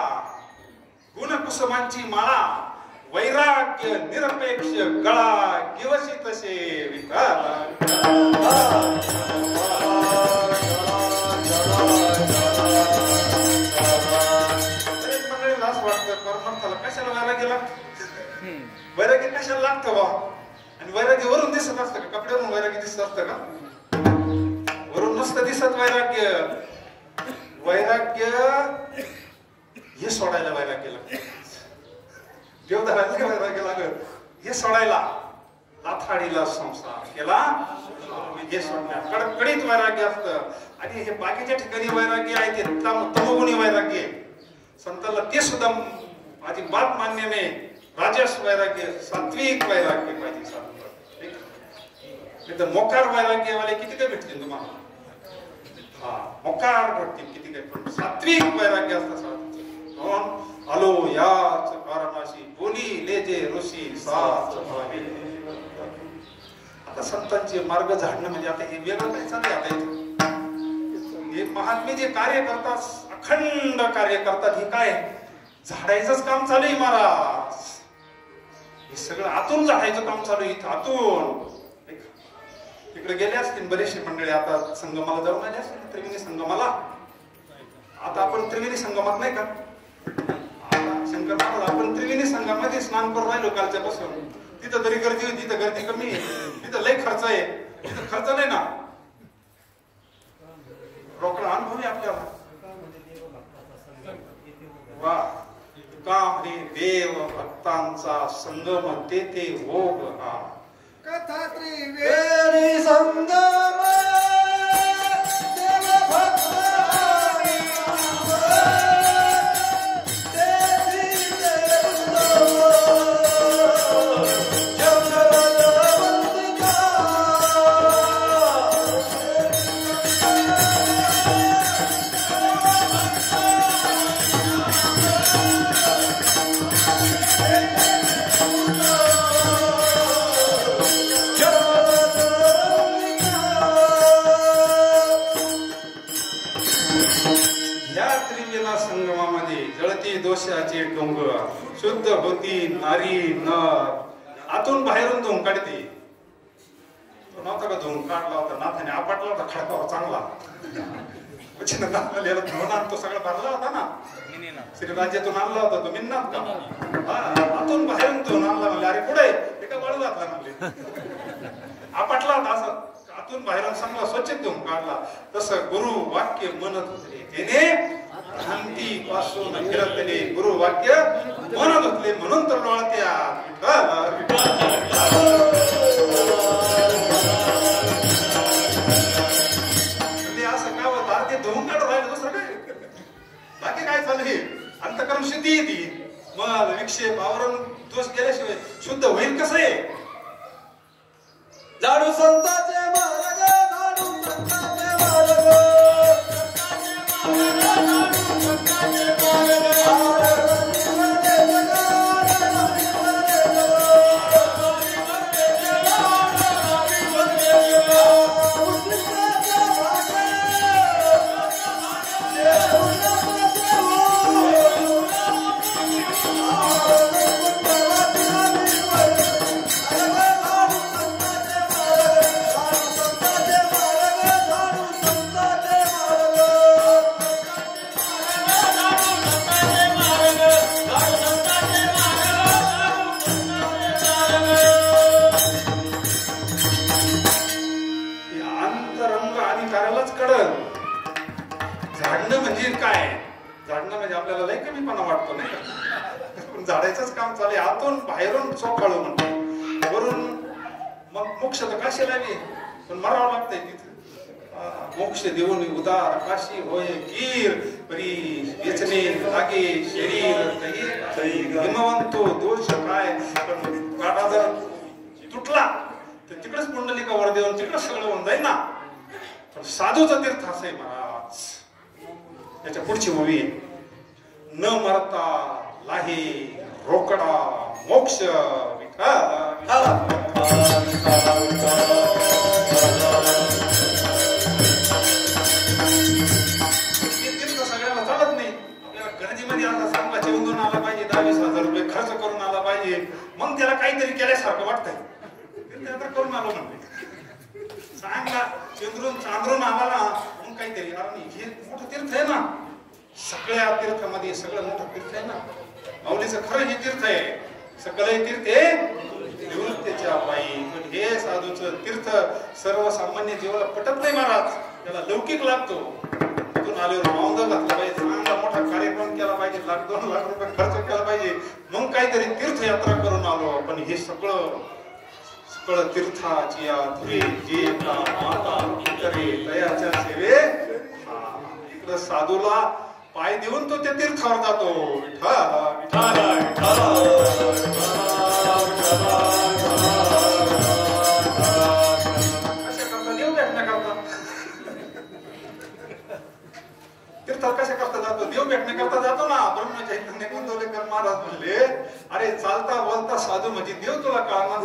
गुणकुसमांची माळा, वैराग्य निरपेक्ष गळा किवशी तसे विठाला. मंडळीला असं वाटतं परमार्थाला कशाला वैराग्य लागतं, वैराग्य कशाला लागतं बा. आणि वैराग्य वरून दिसत असतं का, कपड्यावरून वैराग्य दिसत असतं का, वरून नसतं दिसत वैराग्य. वैराग्य हे सोडायला वैराग्य लागतं, देवदाराला वैराग्य लागत हे सोडायला. लाथाडीला संसार केला हे सोडण्या कडकडीत वैराग्य असतं. आणि हे बाकीच्या ठिकाणी वैराग्य आहे ते तमोगुणी वैराग्य. संतांना ते सुद्धा अजिबात मान्य नाही. राजस वैराग्य, सात्विक वैराग्य पाहिजे. तर मोकार वैराग्यवाले किती काय भेटतील तुम्हाला, हा मोकार भेटतील किती काय, पण सात्विक वैराग्य असतं. आलो याच कारणाशी बोली लेजे ऋषी साच भावे. आता संतांचे मार्ग झाडणं म्हणजे आता हे वेगळं काय चाललंय. आता हे महात्मे जे कार्य करतात, अखंड कार्य करतात, हे काय झाडायचंच काम चालू आहे महाराज. हे सगळं आतून झाडायचं काम चालू आहे, आतून. तिकडे गेले असतील बरेचसे मंडळी, आता संगमाला जाऊन आले असतील, त्रिवेणी संगमाला. आता आपण त्रिवेणी संगमात नाही का, शंकर महाराज आपण त्रिवेणी संगमामध्ये स्नान करून राहिलो कालच्या पासून. तिथं तरी गर्दी होती, तिथं गर्दी कमी आहे, तिथं लय खर्च आहे. तिथं खर्च नाही ना, रोकडा अनुभव आहे आपल्याला. वा तुका म्हणे देव भक्तांचा संगम तेथे भोग हा. कथा त्रिवेणी संगम देव भक्तांनी दोषाचे डोंगर शुद्ध होती नारी नर. आतून बाहेरून धुवून काढते. तो नव्हता का धुवून काढला होता नाथाने, आपटला होता खडकावर चांगला. तो सगळा भरला होता ना, श्रीराज्यातून आणला होता तो मिन्नात का. आतून बाहेरून धुवून आणला म्हणले. अरे पुढे एका वाळू घातला म्हणले. आपटला होता असं आतून बाहेरून चांगला स्वच्छ धुवून काढला. तसं गुरु वाक्य म्हणत होते त्याने भ्रांती पासून फिरतले गुरु वाक्य म्हणत होते, म्हणून तर लोळत्या. असं काय होतं ते धुवून काढत राहिलं, दुसरं काय बाकी काय चालू हे. अंतकरण शुद्धी येते, मग विक्षेप आवरण दोष गेल्याशिवाय शुद्ध होईल कसं आहे. लाडू संतांचे मार्ग, लाडू संतांचे मार्ग. झाडणं म्हणजे आपल्याला लय कमीपणा वाटतो नाही का? पण झाडायचंच काम चालू आहे, आतून बाहेरून चोखाळू म्हणतो, वरून मग मोक्ष तर काशी लागली, पण मरावं लागतंय तिथे. मोक्ष देऊन उदार काशी होय कीर परी वेचणे लागे शरीर हिमवंतो दोष काय. पण काटा जर तुटला तर तिकडेच पुंडलिकावर देऊन तिकडेच सगळं होऊन जाईल ना. पण साधूचा तीर्थ असं आहे महाराज. त्याच्या पुढची मूवी न मरता लाहे रोकडा मोक्ष सगळ्याला चालत नाही. आपल्याला गरजेमध्ये आता सांगा चेंदून आला पाहिजे, 10-20,000 रुपये खर्च करून आला पाहिजे, मग त्याला काहीतरी केल्यासारखं वाटतंय. करून आलो म्हणते चांगला चेंद्रून चांद्रून आला मग काहीतरी. कारण हे मोठं तीर्थ आहे ना, सगळ्या तीर्थामध्ये सगळं मोठं तीर्थ आहे ना. माऊलीचं खरं हे तीर्थ आहे, सगळं तीर्थ आहे निवृत्तीच्या पायी. पण हे साधूचं तीर्थ सर्वसामान्य जीवाला पटत नाही महाराज, त्याला लौकिक लागतो. तिथून आल्यावर माऊंद घातला पाहिजे, चांगला मोठा कार्यक्रम केला पाहिजे, 1-2 लाख रुपये खर्च केला पाहिजे, मग काहीतरी तीर्थयात्रा करून आलो. पण हे सगळं तीर्थाची धुरी जे माता करे दयाच्या सेवे. इकडं साधूला पाय देऊन तो त्या तीर्थावर जातो. कशा करता देव भेटण्याकरता, तीर्थावर कशा करता जातो, देव भेटण्याकरता जातो ना. ब्रह्मचैतन्य गोंदवलेकर महाराज म्हणले, अरे चालता बोलता साधू म्हणजे देव तुला कळणार.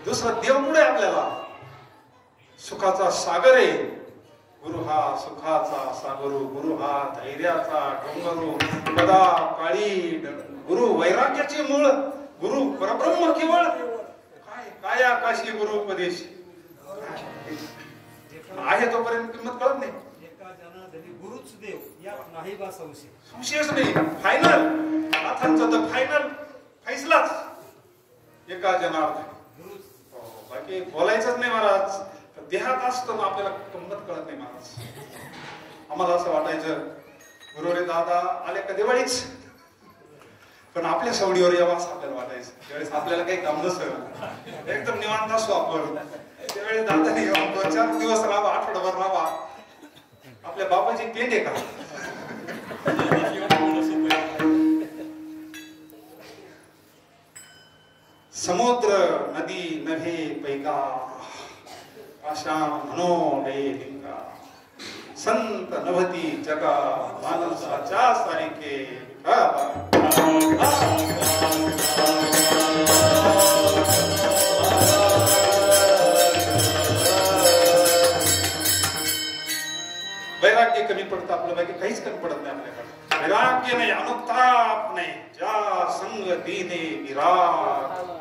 दुसरा देव पुढे आपल्याला सुखाचा सागर आहे. गुरु हा सुखाचा सागरू, गुरु हा धैर्याचा डोंगरू, कदा काळी गुरु वैराग्याचे मूळ, गुरु परब्रह्म केवळ. काय काय आकाशी गुरु उपदेश आहे तोपर्यंत किंमत कळत नाही. गुरुच देव यात नाही बा संशय, संशयच नाही. फायनल नाथांचा तर फायनल फैसलाच एका जनार्दन. बाकी बोलायचंच नाही महाराज. देहात असतो ना आपल्याला किंमत कळत नाही महाराज. आम्हाला असं वाटायचं गुरु रे दादा आले का दिवाळीच, पण आपल्या सवडीवर यावं असं आपल्याला वाटायचं. त्यावेळेस आपल्याला काही काम नसतं, एकदम निवांत असतो आपण. त्यावेळेस दादाने 2-4 दिवस राहावा, आठवडाभर राहावा. आपल्या बापाची पेंड आहे का? समुद्र नदी नभे पैका, आशा मनोडे लिंगा, संत नभती जगा मानसाच्या सारिके. वैराग्य कमी पडतं आपलं, बाकी काहीच कमी पडत नाही आपल्याकडे. वैराग्य नाही, अनुताप नाही, ज्या संग दीने विराग,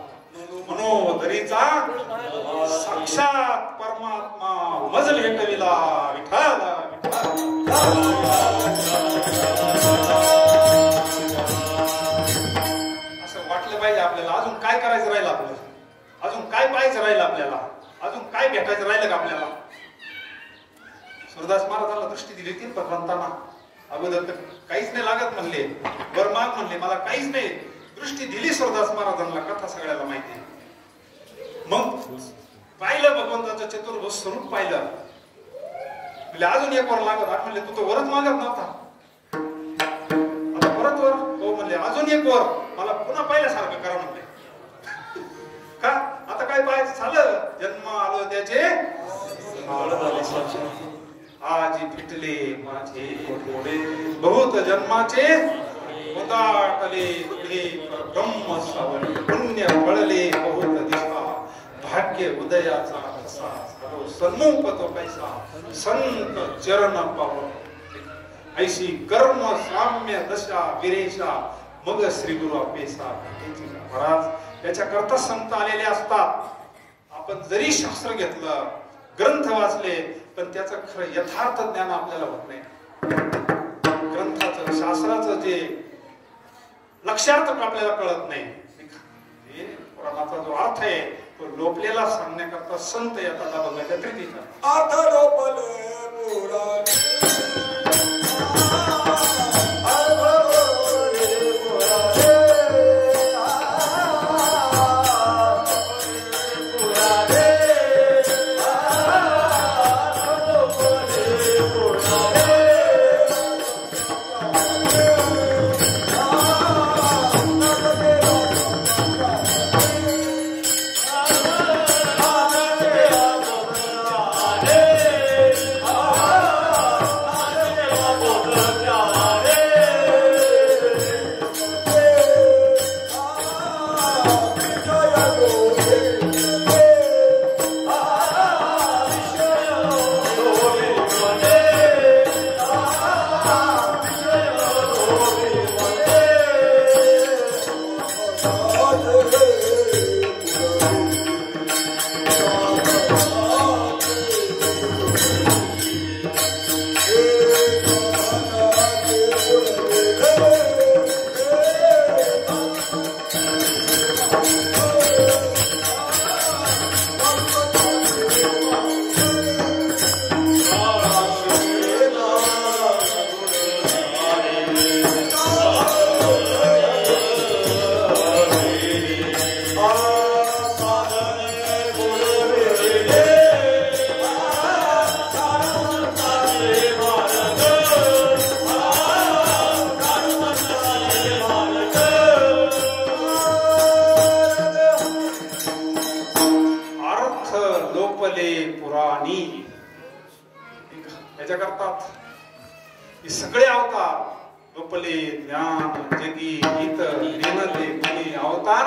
मनोदरीचा साक्षात परमात्मा मजल भेटविला. विठ्ठल असं वाटलं पाहिजे आपल्याला. अजून काय करायचं राहिलं आपल्याला, अजून काय पाहायचं राहिलं आपल्याला, अजून काय भेटायचं राहिलं का आपल्याला. सूरदास महाराजांना दृष्टी दिली होती भगवंतांना. अगोदर तर काहीच नाही लागत म्हणले, वर माग म्हणले, मला काहीच नाही. दृष्टी दिली सूरदास महाराजांना, कथा सगळ्याला माहिती. मग पाहिलं भगवंताचं चतुर्भुज स्वरूप पाहिलं. म्हणजे अजून एक वर लागत. म्हणले तू तर वरच मागत नव्हता, आता परत वर. हो म्हणले अजून एक वर, मला पुन्हा पाहिल्यासारखं करा म्हणले. का आता काय पाहायचं झालं, जन्म आलो त्याचे आजी फिटले माझे थोडे, बहुत जन्माचे उदाटले पुढे, ब्रह्म सावली पुण्य फळले बहुत दिसा, भाग्य उदयाचा कसा, सन्मुख तो कैसा, संत चरण पाव, ऐशी कर्म साम्य दशा विरेशा, मग श्री गुरु अपेसा. महाराज याच्याकरता संत आलेले असतात. आपण जरी शास्त्र घेतलं, ग्रंथ वाचले, पण त्याचं खरं यथार्थ ज्ञान आपल्याला होत नाही. ग्रंथाचं शास्त्राचं जे लक्षार्थ आपल्याला कळत नाही. पुराणाचा जो अर्थ आहे तो लोपलेला सांगण्याकरता संत येतात बघायच्या तृतीचा अर्थ लोपले पुराणे. सगळे अवतार लोपले ज्ञान जगी गीत लिनले गुणी अवतार,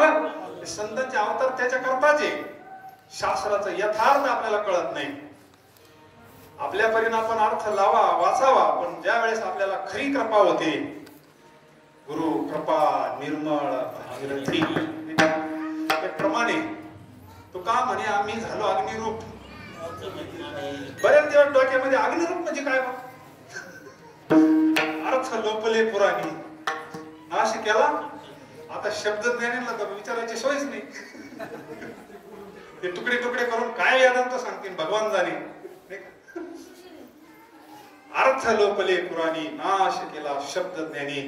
संतांचे अवतार त्याच्या करताचे. शास्त्राचं यथार्थ आपल्याला कळत नाही. आपल्या परीने आपण अर्थ लावा वाचावा, पण ज्या वेळेस आपल्याला खरी कृपा होते, गुरु कृपा निर्मळ भागीरथी त्याप्रमाणे तो का म्हणे आम्ही झालो अग्निरूप. बऱ्याच दिवस डोक्यामध्ये अग्निरूप म्हणजे काय अर्थ लोपले पुराणी नाश केला. आता शब्द ज्ञानीला तर विचारायची सोयच नाही. ते तुकडे तुकडे करून काय वेदांत सांगतील भगवान जाणे. अर्थ लोपले पुराणी नाश केला शब्द ज्ञानी.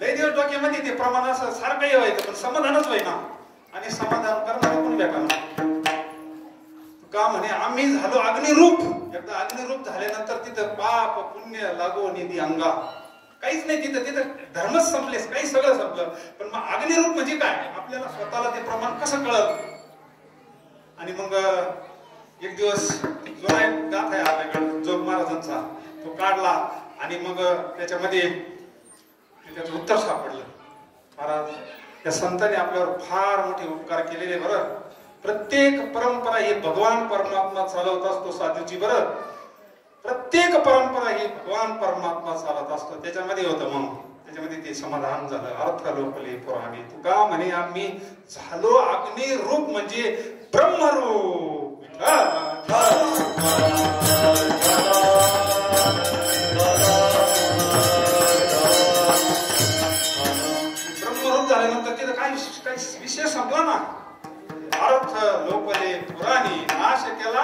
लय दिवस डोक्यामध्ये ते प्रमाण असं सारखंही व्हायचं, पण समाधानच व्हायना. आणि समाधान करणार कोण भेटणार. का म्हणे आम्ही झालो अग्निरूप. एकदा अग्निरूप झाल्यानंतर तिथं पाप पुण्य लागो निधी अंगा काहीच नाही. तिथं धर्मच संपले, काही सगळं संपलं. पण मग अग्निरूप म्हणजे काय आपल्याला स्वतःला ते प्रमाण कसं कळलं. आणि मग एक दिवस जो आहे गाथ आहे आपल्याकडे जोग महाराजांचा, तो काढला आणि मग त्याच्यामध्ये त्याचं उत्तर सापडलं. महाराज या संतांनी आपल्यावर फार मोठे उपकार केलेले. बरं प्रत्येक परंपरा ही भगवान परमात्मा चालवत असतो साधूची. बरं प्रत्येक परंपरा ही भगवान परमात्मा चालत असतो. त्याच्यामध्ये होतं मग त्याच्यामध्ये ते समाधान झालं. अर्थ लोपले पुराणे. तुका म्हणे आम्ही झालो अग्निरूप म्हणजे ब्रह्मरूप. ब्रह्मरूप झाल्यानंतर तिथं काही विषय संपला ना. अर्थ लोपले पुराणी नाश केला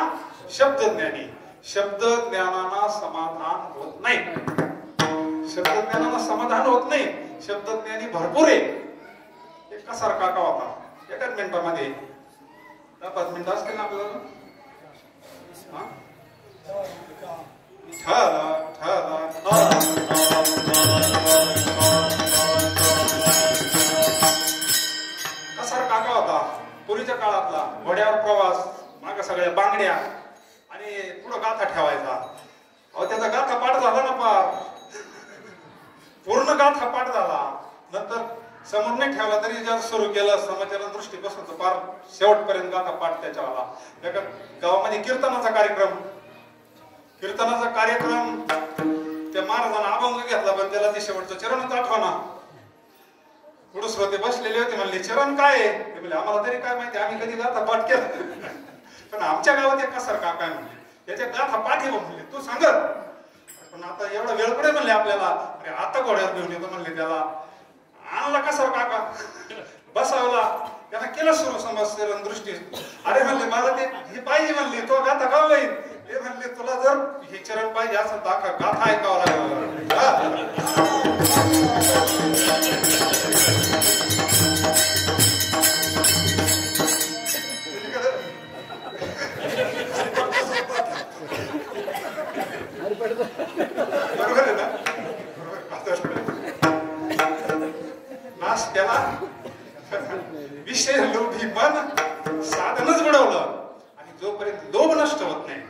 शब्द ज्ञानी. शब्द ज्ञानाला समाधान होत नाही. शब्द ज्ञानाला समाधान होत नाही. शब्दज्ञानी भरपूर आहे. एक कसार काका होता, एकाच मिनिटामध्ये 10-5 मिनिटं असते ना आपल्याला. कसार काका होता, पूर्वीच्या काळातला. घोड्यावर प्रवास, माग सगळ्या बांगड्या आणि पुढं गाथा ठेवायचा. अहो त्याचा गाथा पाठ झाला ना, पार पूर्ण गाथा पाठ झाला. नंतर समोर नाही ठेवला तरी जर सुरू केलं समाचार दृष्टीपासून तर पार शेवटपर्यंत गाथा पाठ त्याच्यावाला. एका गावामध्ये कीर्तनाचा कार्यक्रम त्या महाराजांना अभंग घेतला, पण त्याला ते शेवटचं चरणच आठवना. पुढे श्रोते बसलेले होते, म्हणले चरण काय आहे? ते म्हणले आम्हाला तरी काय माहिती, आम्ही कधी गाथा पाठ केला. पण आमच्या गावात एक कसार काका म्हणले त्याच्या गाथा पाठ आहे म्हणले, तू सांगत. पण आता एवढा वेळ कुठे म्हणले आपल्याला. अरे आता घोड्यावर घेऊन येतो म्हणले. त्याला आणला कसार काका, बसावला, त्यांना केलं सुरू समस्या दृष्टी. अरे म्हणले मला ते हे पाहिजे म्हणले, तो गाथा गाव होईल. ते म्हणले तुला जर हे चरण पाहिजे असं दाखा, गाथा ऐकावं लागेल. बरोबर आहे ना? नाश त्याला विषय लोभी मन साधनच बुडवलं. आणि जोपर्यंत लोभ नष्ट होत नाही,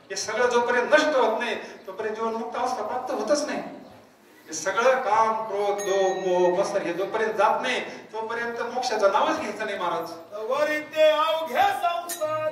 हे सगळं जोपर्यंत नष्ट होत नाही तोपर्यंत जीवनमुक्त अवस्था प्राप्त होतच नाही. हे सगळं काम, क्रोध, लोभ, मोह, मत्सर हे जोपर्यंत जात नाही तोपर्यंत मोक्षाचं नावच घ्यायचं नाही महाराज. वरी ते अवघ्या संसार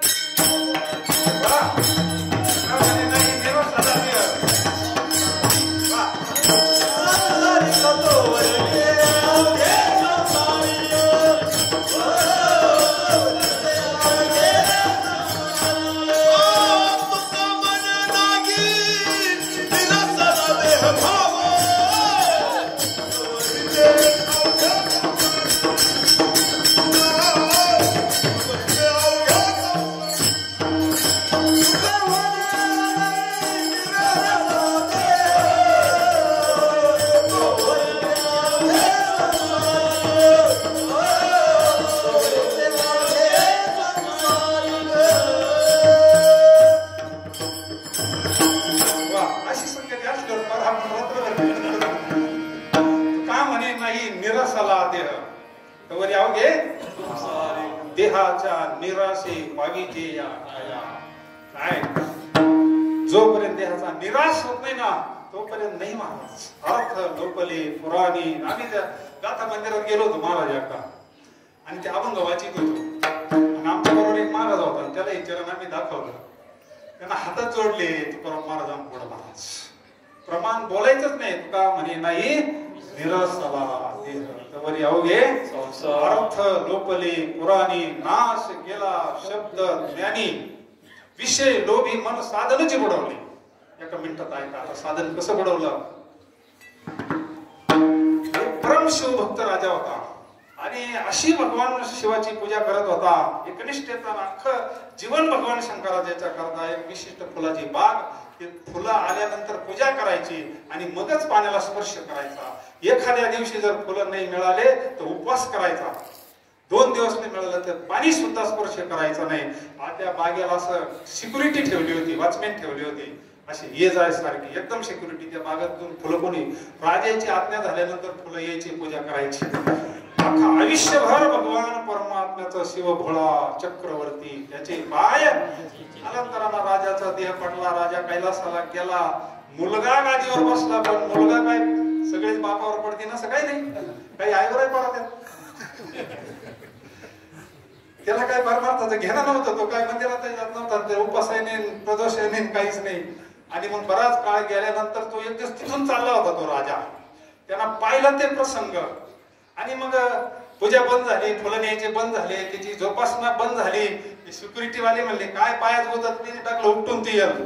देहाच्या निराशे पाविजे या काय. जोपर्यंत देहाचा निराश होत नाही ना तोपर्यंत नाही महाराज. अर्थ लोपले पुराणी. आम्ही त्या गाथा मंदिरात गेलो होतो महाराज एकदा, आणि ते अभंग वाचित होतो. आणि आमच्या बरोबर एक महाराज होता, त्याला हे चरण आम्ही दाखवलं. त्यांना हातात जोडले तुकाराम महाराजांपुढे. महाराज प्रमाण बोलायचंच नाही. तुका म्हणे नाही निरसला देह तवरी अवघे अर्थ लोपले पुराणी. नाश गेला शब्द ज्ञानी. विषय लोभी मन साधनची बुडवली. एका मिनिटात ऐका आता साधन कसं बुडवलं. परम शिव भक्त राजा होता आणि अशी भगवान शिवाची पूजा करत होता. एकनिष्ठेचा अख्खं जीवन भगवान शंकराच्या करता. एक विशिष्ट फुलाची बाग, ते फुलं आल्यानंतर पूजा करायची आणि मगच पाण्याला स्पर्श करायचा. एखाद्या दिवशी जर फुलं नाही मिळाले तर उपवास करायचा. 2 दिवस नाही मिळालं तर पाणी सुद्धा स्पर्श करायचं नाही. त्या बागेला असं सिक्युरिटी ठेवली होती, वॉचमॅन ठेवली होती, अशी ये जाय सारखी एकदम सिक्युरिटी. त्या बागेतून फुलं कोणी राजाची आज्ञा झाल्यानंतर फुलं यायची, पूजा करायची. अख्खा आयुष्यभर भगवान परमात्म्याचा शिव भोळा चक्रवर्ती त्याचे पाय. अनंतराला राजाचा देह पडला. राजा कैलासाला गेला. मुलगा गादीवर बसला, पण मुलगा काय सगळेच बापावर पडते ना, काही नाही, काही आईवरही पडत. त्याला काय परमार्थाचं घेणं नव्हतं. तो काय मंदिरात जात नव्हता, उपासाही नाही, प्रदोषही नाही, काहीच नाही. आणि मग बराच काळ गेल्यानंतर तो एक दिवस तिथून चालला होता तो राजा. त्यांना पाहिलं ते प्रसंग आणि मग पूजा बंद झाली, फुलं न्यायचे बंद झाले, त्याची जोपासना बंद झाली. सिक्युरिटी वाले म्हणले काय पायात होतात, तिने टाकलं उपटून ते यल.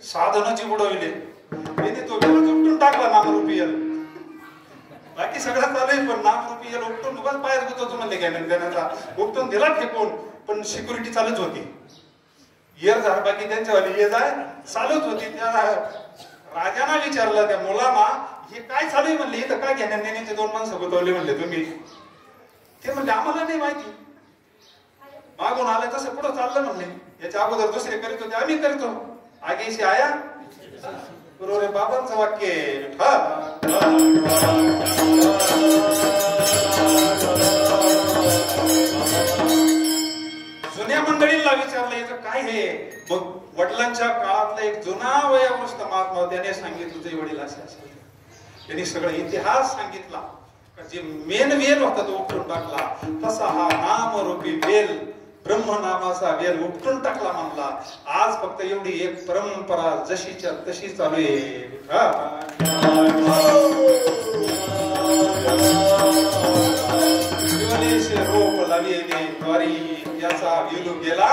साधनाची बुडवले त्याने, तो उपटून टाकला नामरूपी यल. बाकी सगळं चालू पण नामरूपी यल उपटून उगाच पायात होतो म्हणले. घेण्याचा उपटून दिला फेकून, पण सिक्युरिटी चालूच होती. येर झाडबाकी त्यांच्यावाली ये जाय चालूच होती. त्या राजांना विचारलं त्या मुलांना हे काय चालू आहे म्हणले. इथं काय घेण्या देण्याचे 2 माणसं गुतवले म्हणले तुम्ही. ते म्हणले आम्हाला नाही माहिती. मागून आलं तसं पुढं चाललं म्हणले. याच्या अगोदर दुसरे करीत होते आम्ही करतो. आगेशी आया बरोबर आहे. बाबांचं वाक्य जुन्या मंडळींना विचारलं याचं काय हे. मग वडिलांच्या काळातला एक जुना वयोवृष्ठ महात्मा त्याने सांगितलं तुझे वडील असे असेल. त्यांनी सगळा इतिहास सांगितला. जे मेन वेल होता तो उपटून टाकला. तसा हा नामरूपी वेल ब्रह्मनामाचा वेल उपटून टाकला म्हणला. आज फक्त एवढी एक परंपरा जशीच्या तशी चालू आहे. रोप लाविले द्वारी याचा वेलू गेला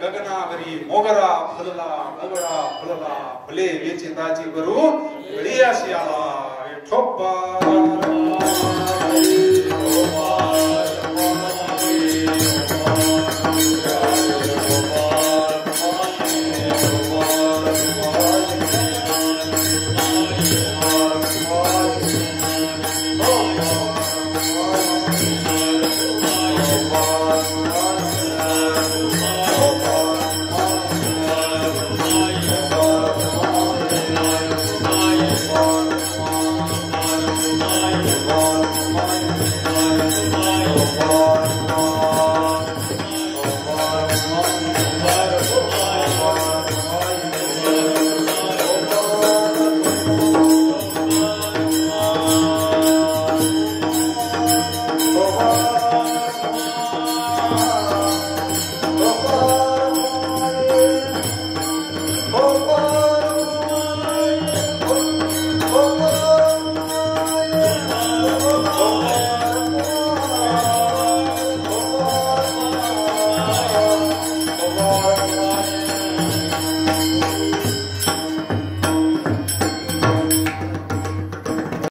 गगनावरी. मोगरा फुलला मोगरा फुलला फुले वेचिताची बरू गळी अशी आला ठोपा.